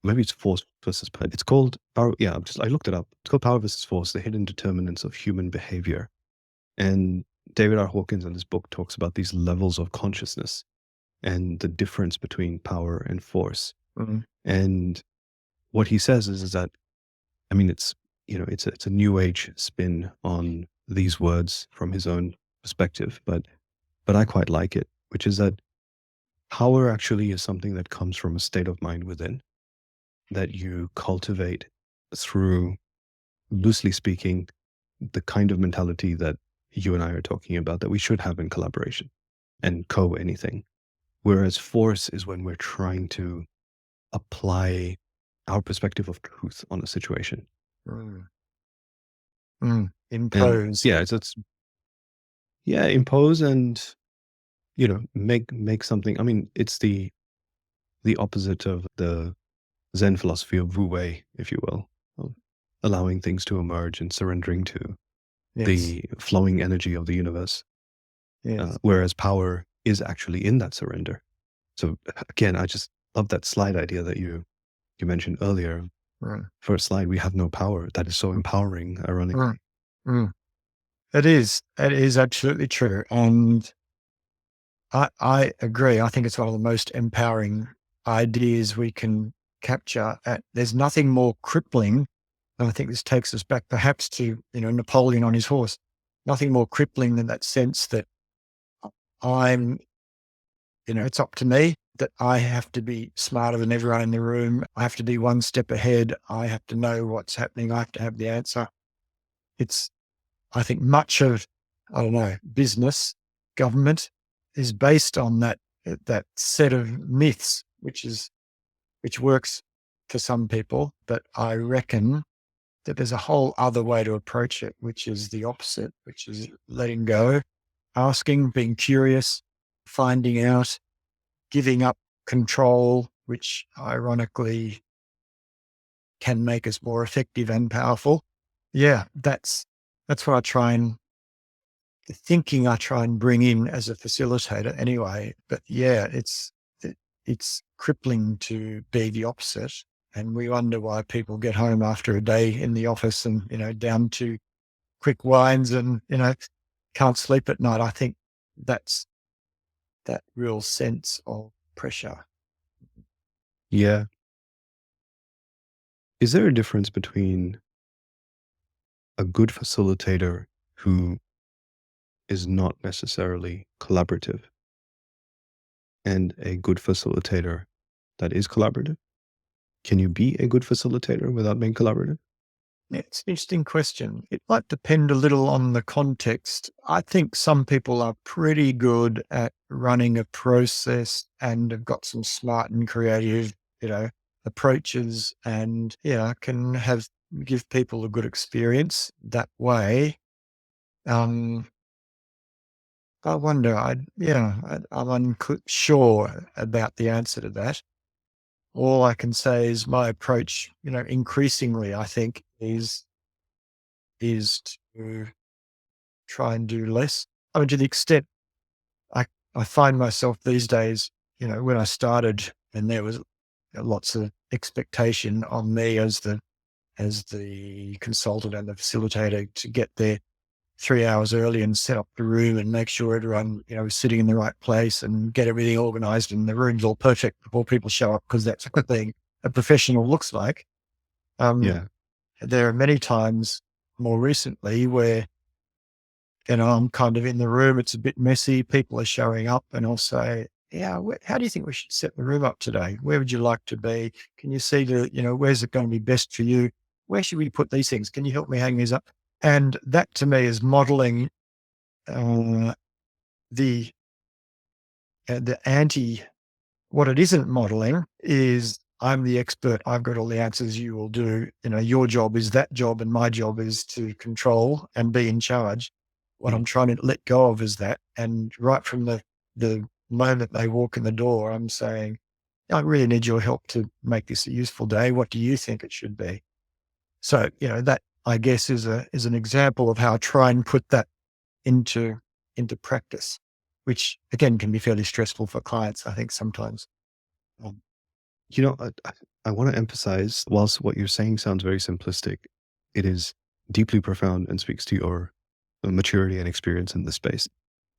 Maybe it's Force versus Power. It's called Power. Yeah, I looked it up. It's called Power versus Force: The Hidden Determinants of Human Behavior. And David R. Hawkins in this book talks about these levels of consciousness and the difference between power and force.
Mm,
And what he says is that, I mean, it's a new age spin on these words from his own perspective, but I quite like it, which is that power actually is something that comes from a state of mind within that you cultivate through, loosely speaking, the kind of mentality that you and I are talking about that we should have in collaboration and co anything. Whereas force is when we're trying to apply our perspective of truth on a situation.
mm, mm.
And
Impose.
yeah, it's yeah, impose and make something. I mean, it's the opposite of the Zen philosophy of Wu Wei, if you will, of allowing things to emerge and surrendering to
Yes.
the flowing energy of the universe.
Yes.
Whereas power is actually in that surrender. So again, I just love that slide idea that you mentioned earlier.
Mm,
First slide, we have no power. That is so empowering,
mm,
ironically.
mm. It is. It is absolutely true. And I agree. I think it's one of the most empowering ideas we can capture. There's nothing more crippling. And I think this takes us back perhaps to, Napoleon on his horse. Nothing more crippling than that sense that I'm, it's up to me, that I have to be smarter than everyone in the room. I have to be one step ahead. I have to know what's happening. I have to have the answer. It's, I think much of, I don't know, business, government is based on that set of myths, which works for some people, but I reckon that there's a whole other way to approach it, which is the opposite, which is letting go, asking, being curious, finding out, giving up control, which ironically can make us more effective and powerful. Yeah, that's what I try and the thinking I try and bring in as a facilitator anyway. But yeah, it's crippling to be the opposite. And we wonder why people get home after a day in the office and, down to quick wines and, can't sleep at night. I think that's that real sense of pressure.
Yeah. Is there a difference between a good facilitator who is not necessarily collaborative and a good facilitator that is collaborative? Can you be a good facilitator without being collaborative?
It's an interesting question. It might depend a little on the context. I think some people are pretty good at running a process and have got some smart and creative, approaches and, can give people a good experience that way. Um, I wonder, I'm unsure about the answer to that. All I can say is my approach, increasingly, I think is to try and do less. I mean, to the extent I, I find myself these days, when I started and there was lots of expectation on me as the consultant and the facilitator to get there 3 hours early and set up the room and make sure everyone, is sitting in the right place and get everything organized and the room's all perfect before people show up because that's what being a professional looks like. Um,
Yeah.
there are many times more recently where I'm kind of in the room. It's a bit messy. People are showing up, and I'll say, "Yeah, how do you think we should set the room up today? Where would you like to be? Can you see where's it going to be best for you? Where should we put these things? Can you help me hang these up?" And that to me is modeling uh, the the anti. What it isn't modeling is I'm the expert. I've got all the answers. You will do. Your job is that job, and my job is to control and be in charge. What I'm
Mm.
trying to let go of is that. And right from the moment they walk in the door, I'm saying, I really need your help to make this a useful day. What do you think it should be? So, that I guess is an example of how I try and put that into practice, which again can be fairly stressful for clients, I think sometimes. Um,
You know, I want to emphasize, whilst what you're saying sounds very simplistic, it is deeply profound and speaks to your maturity and experience in this space.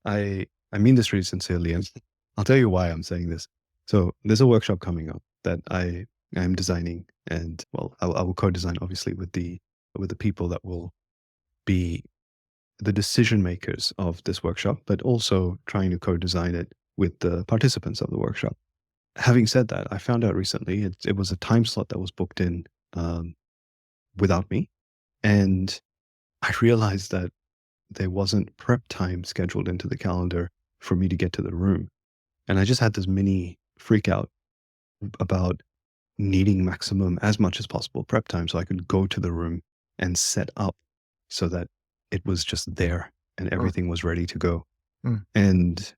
I mean this really sincerely, and I'll tell you why I'm saying this. So there's a workshop coming up that I am designing, and well, I will co-design obviously with the people that will be the decision makers of this workshop, but also trying to co-design it with the participants of the workshop. Having said that, I found out recently it was a time slot that was booked in um, without me, and I realized that there wasn't prep time scheduled into the calendar for me to get to the room. And I just had this mini freak out about needing maximum as much as possible prep time so I could go to the room and set up so that it was just there and
mm,
everything was ready to go.
mm,
And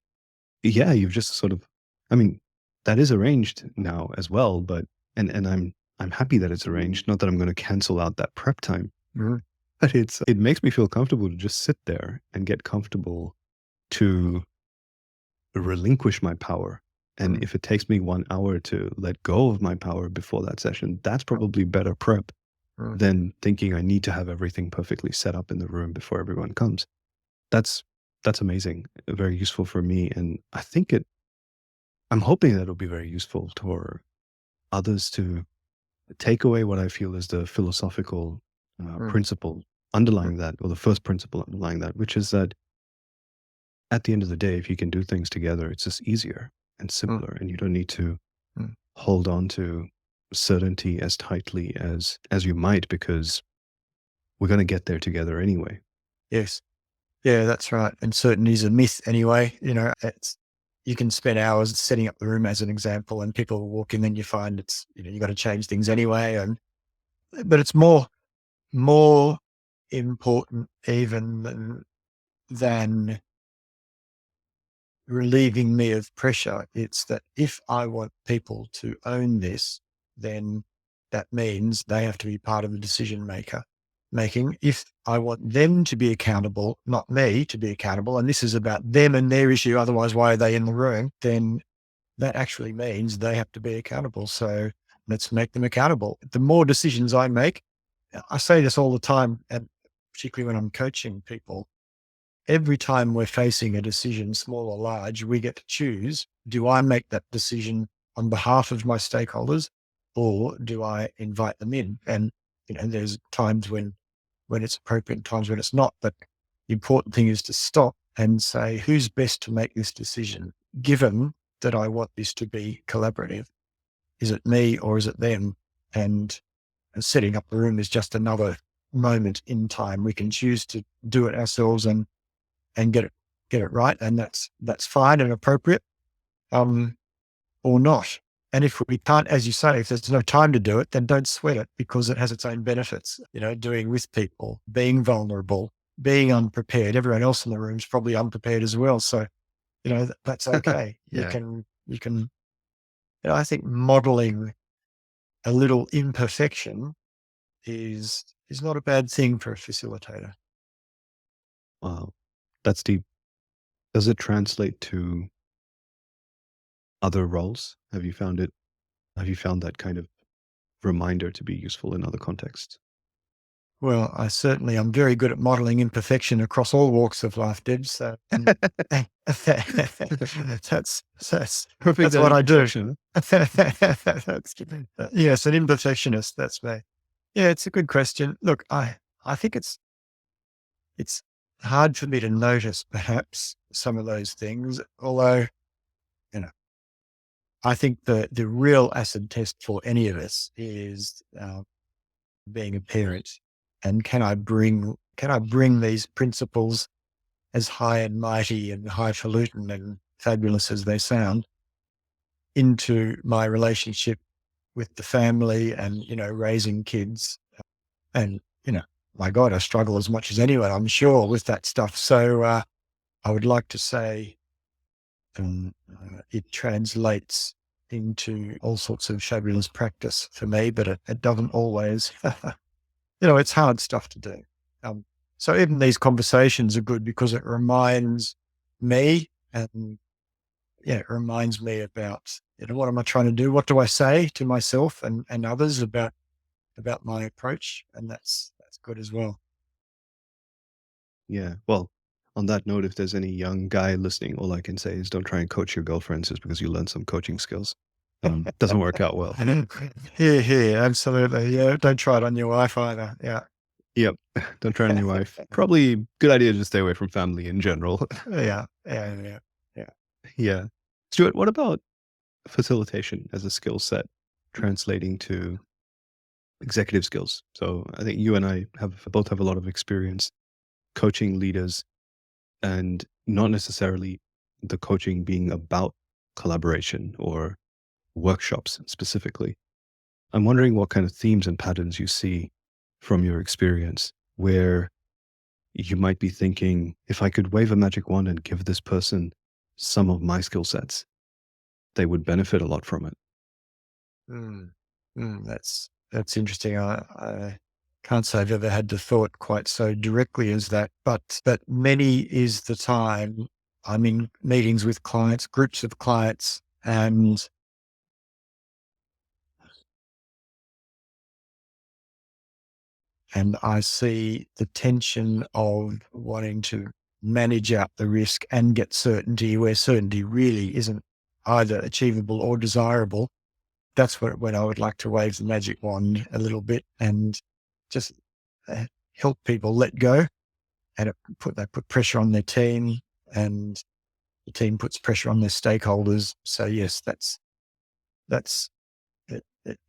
yeah, you've just sort of, I mean, that is arranged now as well, but and I'm happy that it's arranged. Not that I'm going to cancel out that prep time,
mm,
but it makes me feel comfortable to just sit there and get comfortable to relinquish my power. And
mm,
if it takes me 1 hour to let go of my power before that session, that's probably better prep
mm.
than thinking I need to have everything perfectly set up in the room before everyone comes. That's that's amazing, very useful for me, and I think I'm hoping that it'll be very useful for others to take away what I feel is the philosophical
Mm,
principle
mm,
underlying that, or the first principle underlying that, which is that at the end of the day, if you can do things together, it's just easier and
mm,
simpler, and you don't need to
mm.
hold on to certainty as tightly as you might, because we're going to get there together anyway.
Yes. Yeah, that's right. And certainty is a myth anyway. You can spend hours setting up the room as an example, and people will walk in, then you find you got to change things anyway. But it's more important even than relieving me of pressure. It's that if I want people to own this, then that means they have to be part of the decision making. If I want them to be accountable, not me to be accountable, and this is about them and their issue, otherwise why are they in the room? Then that actually means they have to be accountable. So let's make them accountable. The more decisions I make, I say this all the time, and particularly when I'm coaching people, every time we're facing a decision, small or large, we get to choose, do I make that decision on behalf of my stakeholders, or do I invite them in? And, there's times when it's appropriate and times when it's not. But the important thing is to stop and say, who's best to make this decision, given that I want this to be collaborative? Is it me or is it them? And setting up the room is just another moment in time. We can choose to do it ourselves and get it right, and that's fine and appropriate, or not. And if we can't, as you say, if there's no time to do it, then don't sweat it, because it has its own benefits. Doing with people, being vulnerable, being unprepared. Everyone else in the room is probably unprepared as well, so that's okay.
Yeah.
You can. I think modeling a little imperfection is not a bad thing for a facilitator.
Wow. That's deep. Does it translate to other roles? Have you found that kind of reminder to be useful in other contexts?
Well, I'm very good at modeling imperfection across all walks of life, Deb. So that's
Perfect
that's
at
what I do.
imperfection.
That's yes, an imperfectionist. That's me. Yeah, it's a good question. Look, I think it's hard for me to notice perhaps some of those things. Although, you know, I think the real acid test for any of us is being a parent, and can I bring these principles, as high and mighty and highfalutin and fabulous as they sound, into my relationship with the family and raising kids. And my God, I struggle as much as anyone, I'm sure, with that stuff. So I would like to say it translates into all sorts of fabulous practice for me, but it doesn't always, it's hard stuff to do. Um, so even these conversations are good because it reminds me and it reminds me about, what am I trying to do? What do I say to myself and others about my approach? And that's good as well.
Yeah. Well, on that note, if there's any young guy listening, all I can say is don't try and coach your girlfriends just because you learned some coaching skills. Doesn't work out well.
Here, here, absolutely. Yeah, don't try it on your wife either. Yeah,
Yep. Don't try it on your wife. Probably good idea to stay away from family in general.
yeah, yeah, yeah, yeah.
Yeah. Stuart, what about facilitation as a skill set translating to executive skills? So I think you and I have a lot of experience coaching leaders, and not necessarily the coaching being about collaboration or workshops specifically. I'm wondering what kind of themes and patterns you see from your experience where you might be thinking, if I could wave a magic wand and give this person some of my skill sets, they would benefit a lot from it.
Mm, that's interesting. I can't say I've ever had the thought quite so directly as that, but many is the time I'm in meetings with clients, groups of clients, and I see the tension of wanting to manage out the risk and get certainty where certainty really isn't either achievable or desirable. That's when I would like to wave the magic wand a little bit and just uh, help people let go, and they put pressure on their team, and the team puts pressure on their stakeholders. So yes, that's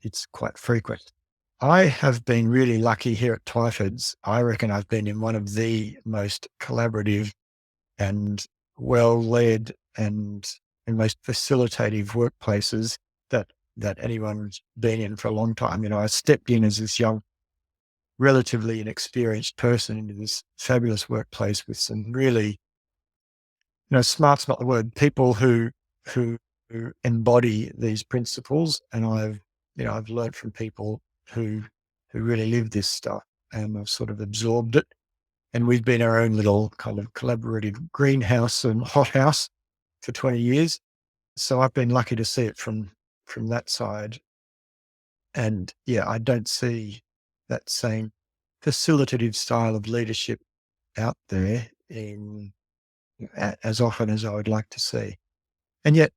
it's quite frequent. I have been really lucky here at Twyfords. I reckon I've been in one of the most collaborative and well-led and most facilitative workplaces that anyone's been in for a long time. I stepped in as this young, relatively inexperienced person into this fabulous workplace with some really, smart's not the word, people who who embody these principles. And I've learned from people who really live this stuff, and I've sort of absorbed it. And we've been our own little kind of collaborative greenhouse and hothouse for 20 years. So I've been lucky to see it from that side. And yeah, I don't see that same facilitative style of leadership out there as often as I would like to see. And yet,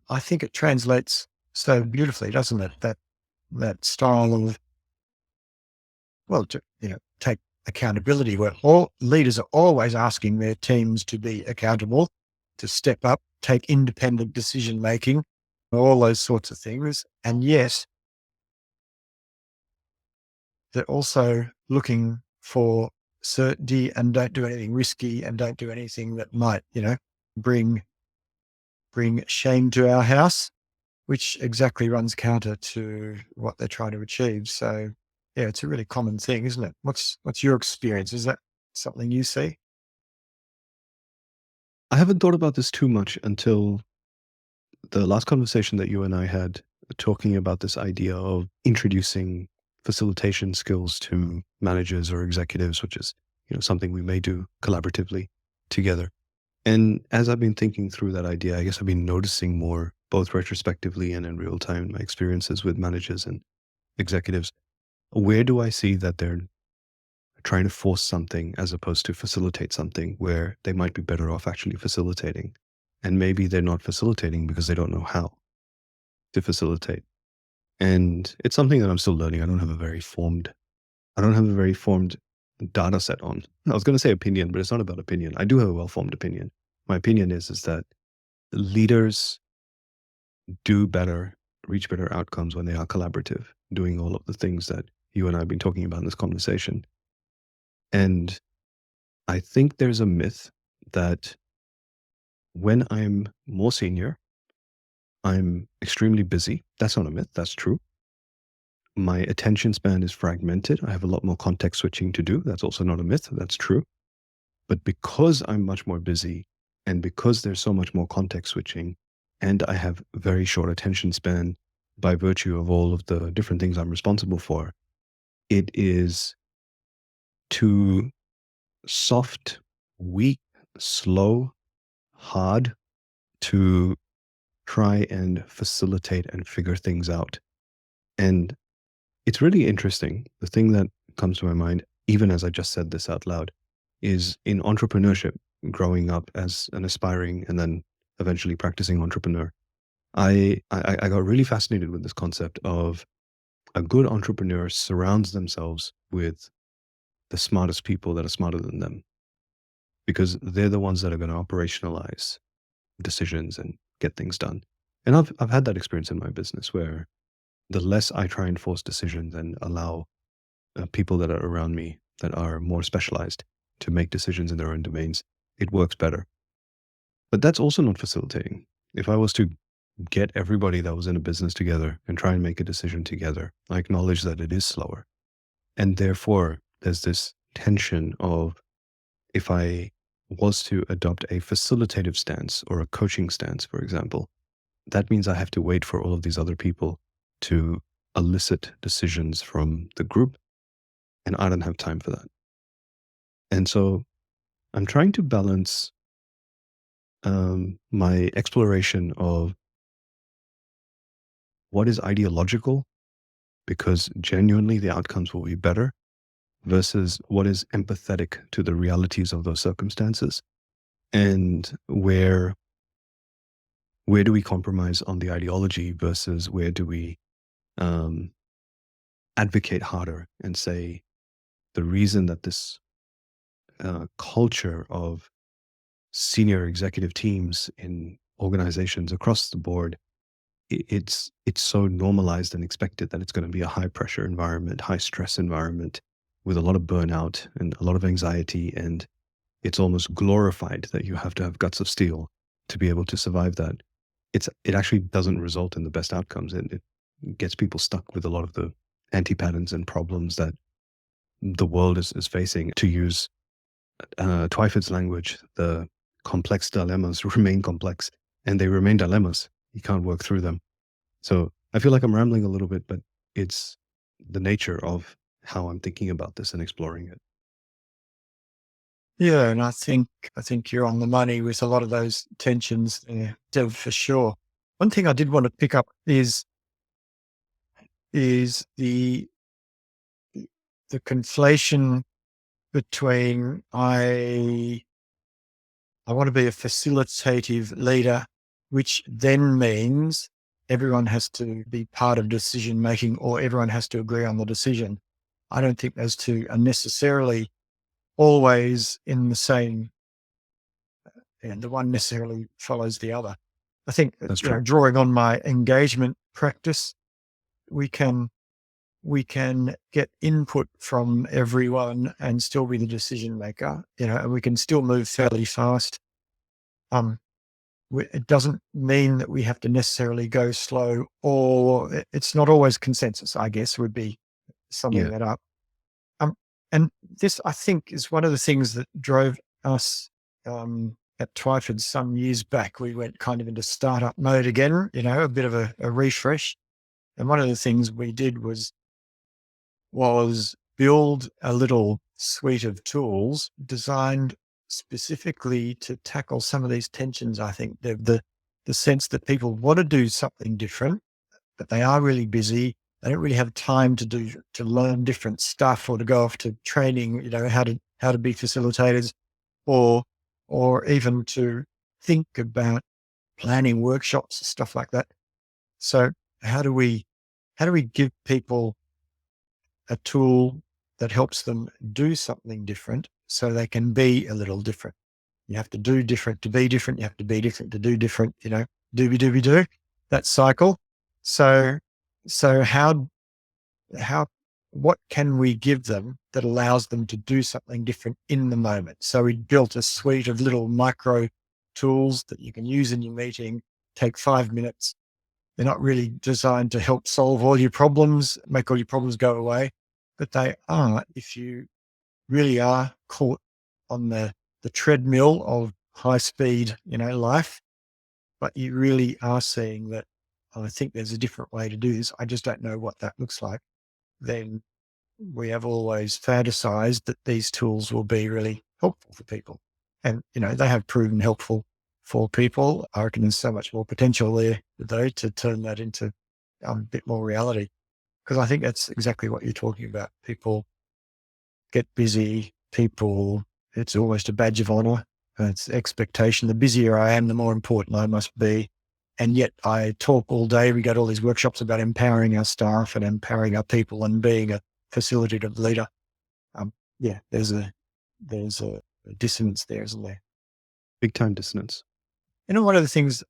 I think it translates so beautifully, doesn't it? That style of, well, to, take accountability, where all leaders are always asking their teams to be accountable, to step up, take independent decision making, all those sorts of things. And yet they're also looking for certainty and don't do anything risky and don't do anything that might, bring shame to our house, which exactly runs counter to what they're trying to achieve. So yeah, it's a really common thing, isn't it? What's your experience? Is that something you see?
I haven't thought about this too much until the last conversation that you and I had, talking about this idea of introducing facilitation skills to managers or executives, which is, something we may do collaboratively together. And as I've been thinking through that idea, I guess I've been noticing more, both retrospectively and in real time, my experiences with managers and executives. Where do I see that they're trying to force something as opposed to facilitate something, where they might be better off actually facilitating? And maybe they're not facilitating because they don't know how to facilitate. And it's something that I'm still learning. I don't have a very formed data set on. I was going to say opinion, but it's not about opinion. I do have a well-formed opinion. My opinion is that leaders do better, reach better outcomes when they are collaborative, doing all of the things that you and I have been talking about in this conversation. And I think there's a myth that when I'm more senior, I'm extremely busy. That's not a myth. That's true. My attention span is fragmented. I have a lot more context switching to do. That's also not a myth. That's true. But because I'm much more busy and because there's so much more context switching and I have very short attention span by virtue of all of the different things I'm responsible for. It is too soft, weak, slow, hard to try and facilitate and figure things out. And it's really interesting. The thing that comes to my mind, even as I just said this out loud, is in entrepreneurship, growing up as an aspiring and then eventually practicing entrepreneur. I got really fascinated with this concept of a good entrepreneur surrounds themselves with the smartest people that are smarter than them because they're the ones that are going to operationalize decisions and get things done. And I've had that experience in my business where the less I try and force decisions and allow people that are around me that are more specialized to make decisions in their own domains, it works better. But that's also not facilitating. If I was to get everybody that was in a business together and try and make a decision together, I acknowledge that it is slower. And therefore, there's this tension of if I was to adopt a facilitative stance or a coaching stance, for example, that means I have to wait for all of these other people to elicit decisions from the group, and I don't have time for that. And so I'm trying to balance my exploration of what is ideological, because genuinely the outcomes will be better, versus what is empathetic to the realities of those circumstances, and where do we compromise on the ideology versus where do we um, advocate harder and say the reason that this culture of senior executive teams in organizations across the board, it's so normalized and expected that it's going to be a high pressure environment, high stress environment with a lot of burnout and a lot of anxiety, and it's almost glorified that you have to have guts of steel to be able to survive that. It actually doesn't result in the best outcomes, and it gets people stuck with a lot of the anti patterns and problems that the world is facing. To use Twyford's language, the complex dilemmas remain complex, and they remain dilemmas. You can't work through them. So I feel like I'm rambling a little bit, but it's the nature of how I'm thinking about this and exploring it.
Yeah, and I think you're on the money with a lot of those tensions there, for sure. One thing I did want to pick up is the conflation between I want to be a facilitative leader, which then means everyone has to be part of decision making or everyone has to agree on the decision. I don't think those two are necessarily always in the same, and the one necessarily follows the other. I think,
That's true.
drawing on my engagement practice, we can get input from everyone and still be the decision maker, and we can still move fairly fast. Um, it doesn't mean that we have to necessarily go slow, or it's not always consensus, I guess, would be summing
Yeah,
that up. Um, and this, I think, is one of the things that drove us at Twyford some years back. We went kind of into startup mode again, a bit of a refresh. And one of the things we did was build a little suite of tools designed specifically to tackle some of these tensions. I think the sense that people want to do something different, but they are really busy. They don't really have time to learn different stuff or to go off to training, how to be facilitators, or even to think about planning workshops, stuff like that. So how do we give people a tool that helps them do something different so they can be a little different? You have to do different to be different. You have to be different to do different, do, that cycle. So, so how, what can we give them that allows them to do something different in the moment? So we built a suite of little micro tools that you can use in your meeting, take 5 minutes. They're not really designed to help solve all your problems, make all your problems go away, but they are if you really are caught on the treadmill of high speed, life. but you really are seeing that, "Oh, I think there's a different way to do this. I just don't know what that looks like," then we have always fantasized that these tools will be really helpful for people. And, they have proven helpful for people. I reckon there's so much more potential there, though, to turn that into a bit more reality. Because I think that's exactly what you're talking about. People get busy. It's almost a badge of honor. It's expectation. The busier I am, the more important I must be. And yet I talk all day. We go to all these workshops about empowering our staff and empowering our people and being a facilitative leader. Yeah, there's a dissonance there, isn't there?
Big time dissonance.
One of the things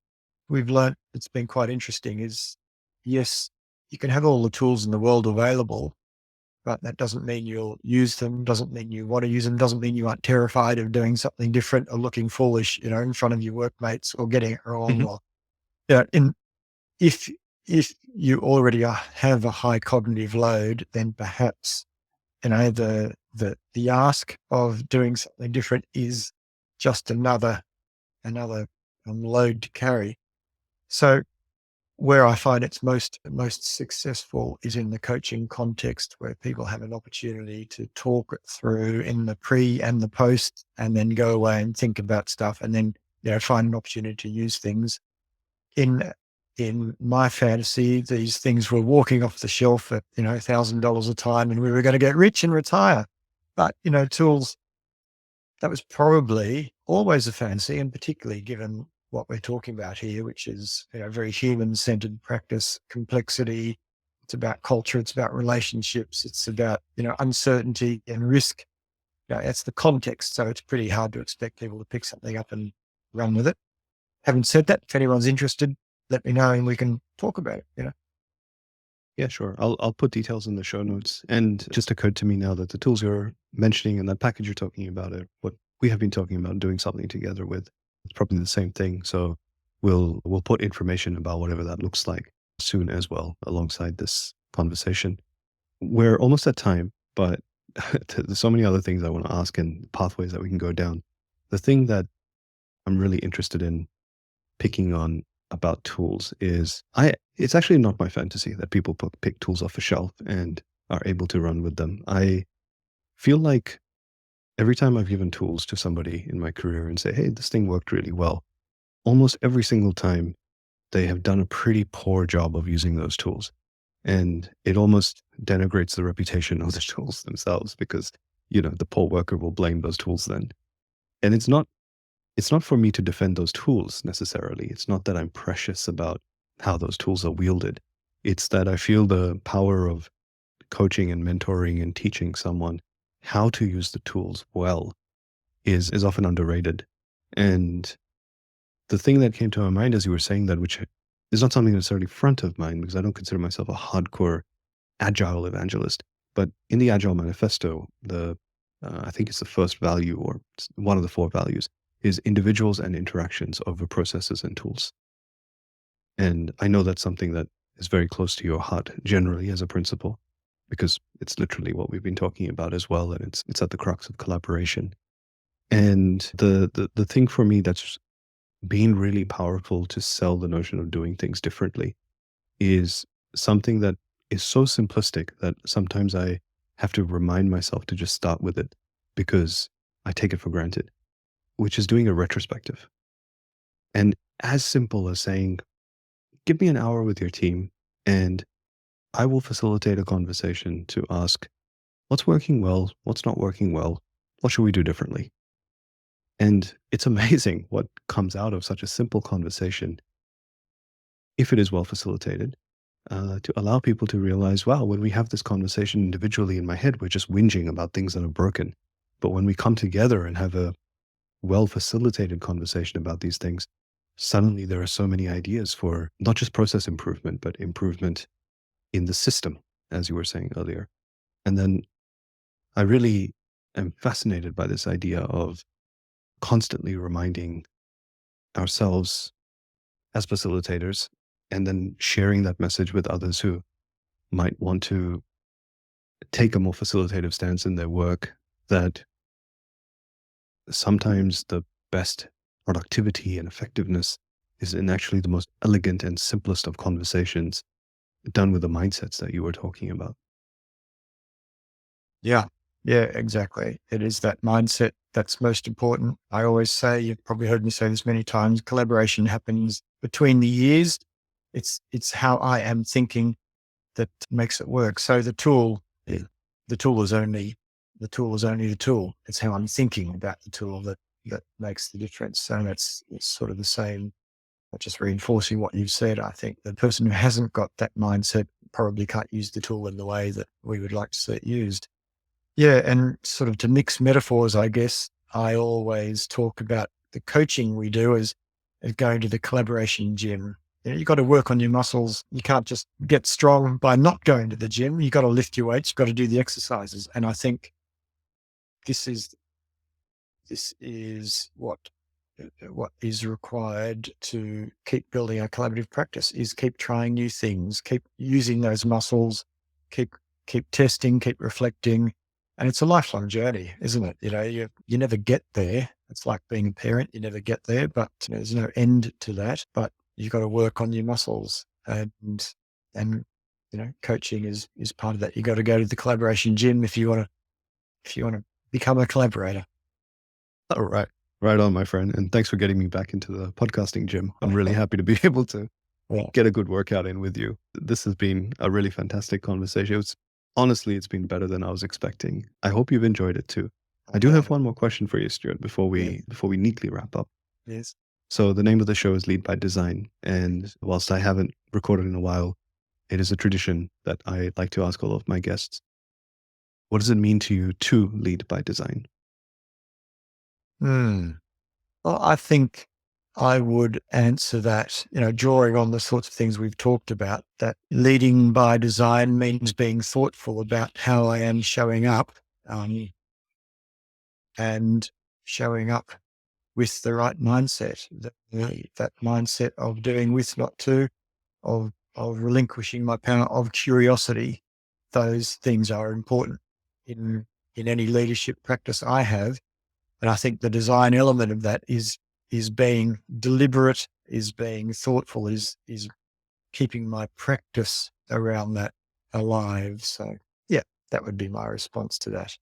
we've learned that's been quite interesting is, yes, you can have all the tools in the world available, but that doesn't mean you'll use them, doesn't mean you want to use them, doesn't mean you aren't terrified of doing something different or looking foolish, in front of your workmates or getting it wrong.
Mhm.
Or, in if you already have a high cognitive load, then perhaps, the ask of doing something different is just another load to carry. So where I find it's most successful is in the coaching context, where people have an opportunity to talk it through in the pre and the post, and then go away and think about stuff, and then find an opportunity to use things. In my fantasy, these things were walking off the shelf at $1,000 a time, and we were going to get rich and retire. But tools, that was probably always a fantasy, and particularly given what we're talking about here, which is very human-centered practice, complexity. It's about culture. It's about relationships. It's about uncertainty and risk. That's the context. So it's pretty hard to expect people to pick something up and run with it. Having said that, if anyone's interested, let me know and we can talk about it.
Yeah, sure. I'll put details in the show notes. And it just occurred to me now that the tools you're mentioning and that package you're talking about are what we have been talking about doing something together with. It's probably the same thing. So we'll put information about whatever that looks like soon as well, alongside this conversation. We're almost at time, but there's so many other things I want to ask and pathways that we can go down. The thing that I'm really interested in picking on about tools is it's actually not my fantasy that people pick tools off a shelf and are able to run with them. I feel like every time I've given tools to somebody in my career and say, hey, this thing worked really well, almost every single time they have done a pretty poor job of using those tools. And it almost denigrates the reputation of the tools themselves because, the poor worker will blame those tools then. And it's not for me to defend those tools necessarily. It's not that I'm precious about how those tools are wielded. It's that I feel the power of coaching and mentoring and teaching someone how to use the tools well is often underrated. And the thing that came to my mind as you were saying that, which is not something necessarily front of mind because I don't consider myself a hardcore agile evangelist, but in the Agile Manifesto, I think it's the first value or one of the four values is individuals and interactions over processes and tools. And I know that's something that is very close to your heart generally as a principle, because it's literally what we've been talking about as well. And it's at the crux of collaboration. And the thing for me that's been really powerful to sell the notion of doing things differently is something that is so simplistic that sometimes I have to remind myself to just start with it because I take it for granted, which is doing a retrospective. And as simple as saying, give me an hour with your team and I will facilitate a conversation to ask what's working well, what's not working well, what should we do differently? And it's amazing what comes out of such a simple conversation if it is well facilitated. To allow people to realize, wow, when we have this conversation individually in my head, we're just whinging about things that are broken. But when we come together and have a well facilitated conversation about these things, suddenly there are so many ideas for not just process improvement, but improvement in the system, as you were saying earlier. And then I really am fascinated by this idea of constantly reminding ourselves as facilitators and then sharing that message with others who might want to take a more facilitative stance in their work, that sometimes the best productivity and effectiveness is in actually the most elegant and simplest of conversations done with the mindsets that you were talking about.
Yeah. Yeah, exactly. It is that mindset that's most important. I always say, you've probably heard me say this many times, collaboration happens between the ears. It's how I am thinking that makes it work. So the tool is only the tool is only the tool. It's how I'm thinking about the tool that makes the difference. So it's sort of the same, just reinforcing what you've said. I think the person who hasn't got that mindset probably can't use the tool in the way that we would like to see it used. Yeah, and sort of to mix metaphors, I guess, I always talk about the coaching we do as going to the collaboration gym. You got to work on your muscles. You can't just get strong by not going to the gym. You got to lift your weights. You got to do the exercises. And I think this is what is required to keep building our collaborative practice, is keep trying new things, keep using those muscles, keep testing, keep reflecting. And it's a lifelong journey, isn't it? You never get there. It's like being a parent. You never get there, but there's no end to that. But you've got to work on your muscles, and coaching is part of that. You got to go to the collaboration gym if you want to become a collaborator.
All right. Right on, my friend. And thanks for getting me back into the podcasting gym. I'm really happy to be able to
Yeah.
get a good workout in with you. This has been a really fantastic conversation. Honestly, it's been better than I was expecting. I hope you've enjoyed it too. I do have one more question for you, Stuart, before
Yes.
we neatly wrap up.
Yes.
So the name of the show is Lead by Design, and whilst I haven't recorded in a while, it is a tradition that I like to ask all of my guests. What does it mean to you to lead by design?
Hmm. Well, I think I would answer that, drawing on the sorts of things we've talked about, that leading by design means being thoughtful about how I am showing up, um, and showing up with the right mindset, that mindset of doing with, not to, of relinquishing my power, of curiosity. Those things are important in any leadership practice I have. And I think the design element of that is being deliberate, is being thoughtful, is keeping my practice around that alive. So yeah, that would be my response to that.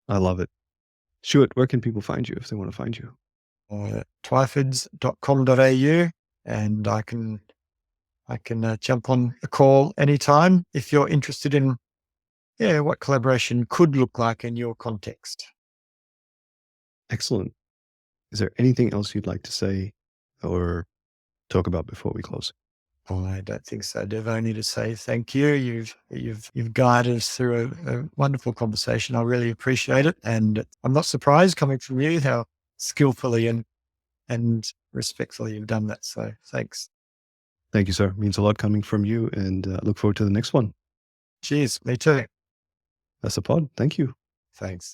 I love it. Stuart, where can people find you if they want to find you?
Twyfords.com.au, and I can jump on a call anytime if you're interested in what collaboration could look like in your context.
Excellent. Is there anything else you'd like to say or talk about before we close?
Oh, I don't think so, Dev. Only to say thank you. You've guided us through a wonderful conversation. I really appreciate it, and I'm not surprised coming from you how skillfully and respectfully you've done that. So thanks.
Thank you, sir. Means a lot coming from you, and look forward to the next one.
Cheers. Me too.
That's a pod. Thank you.
Thanks.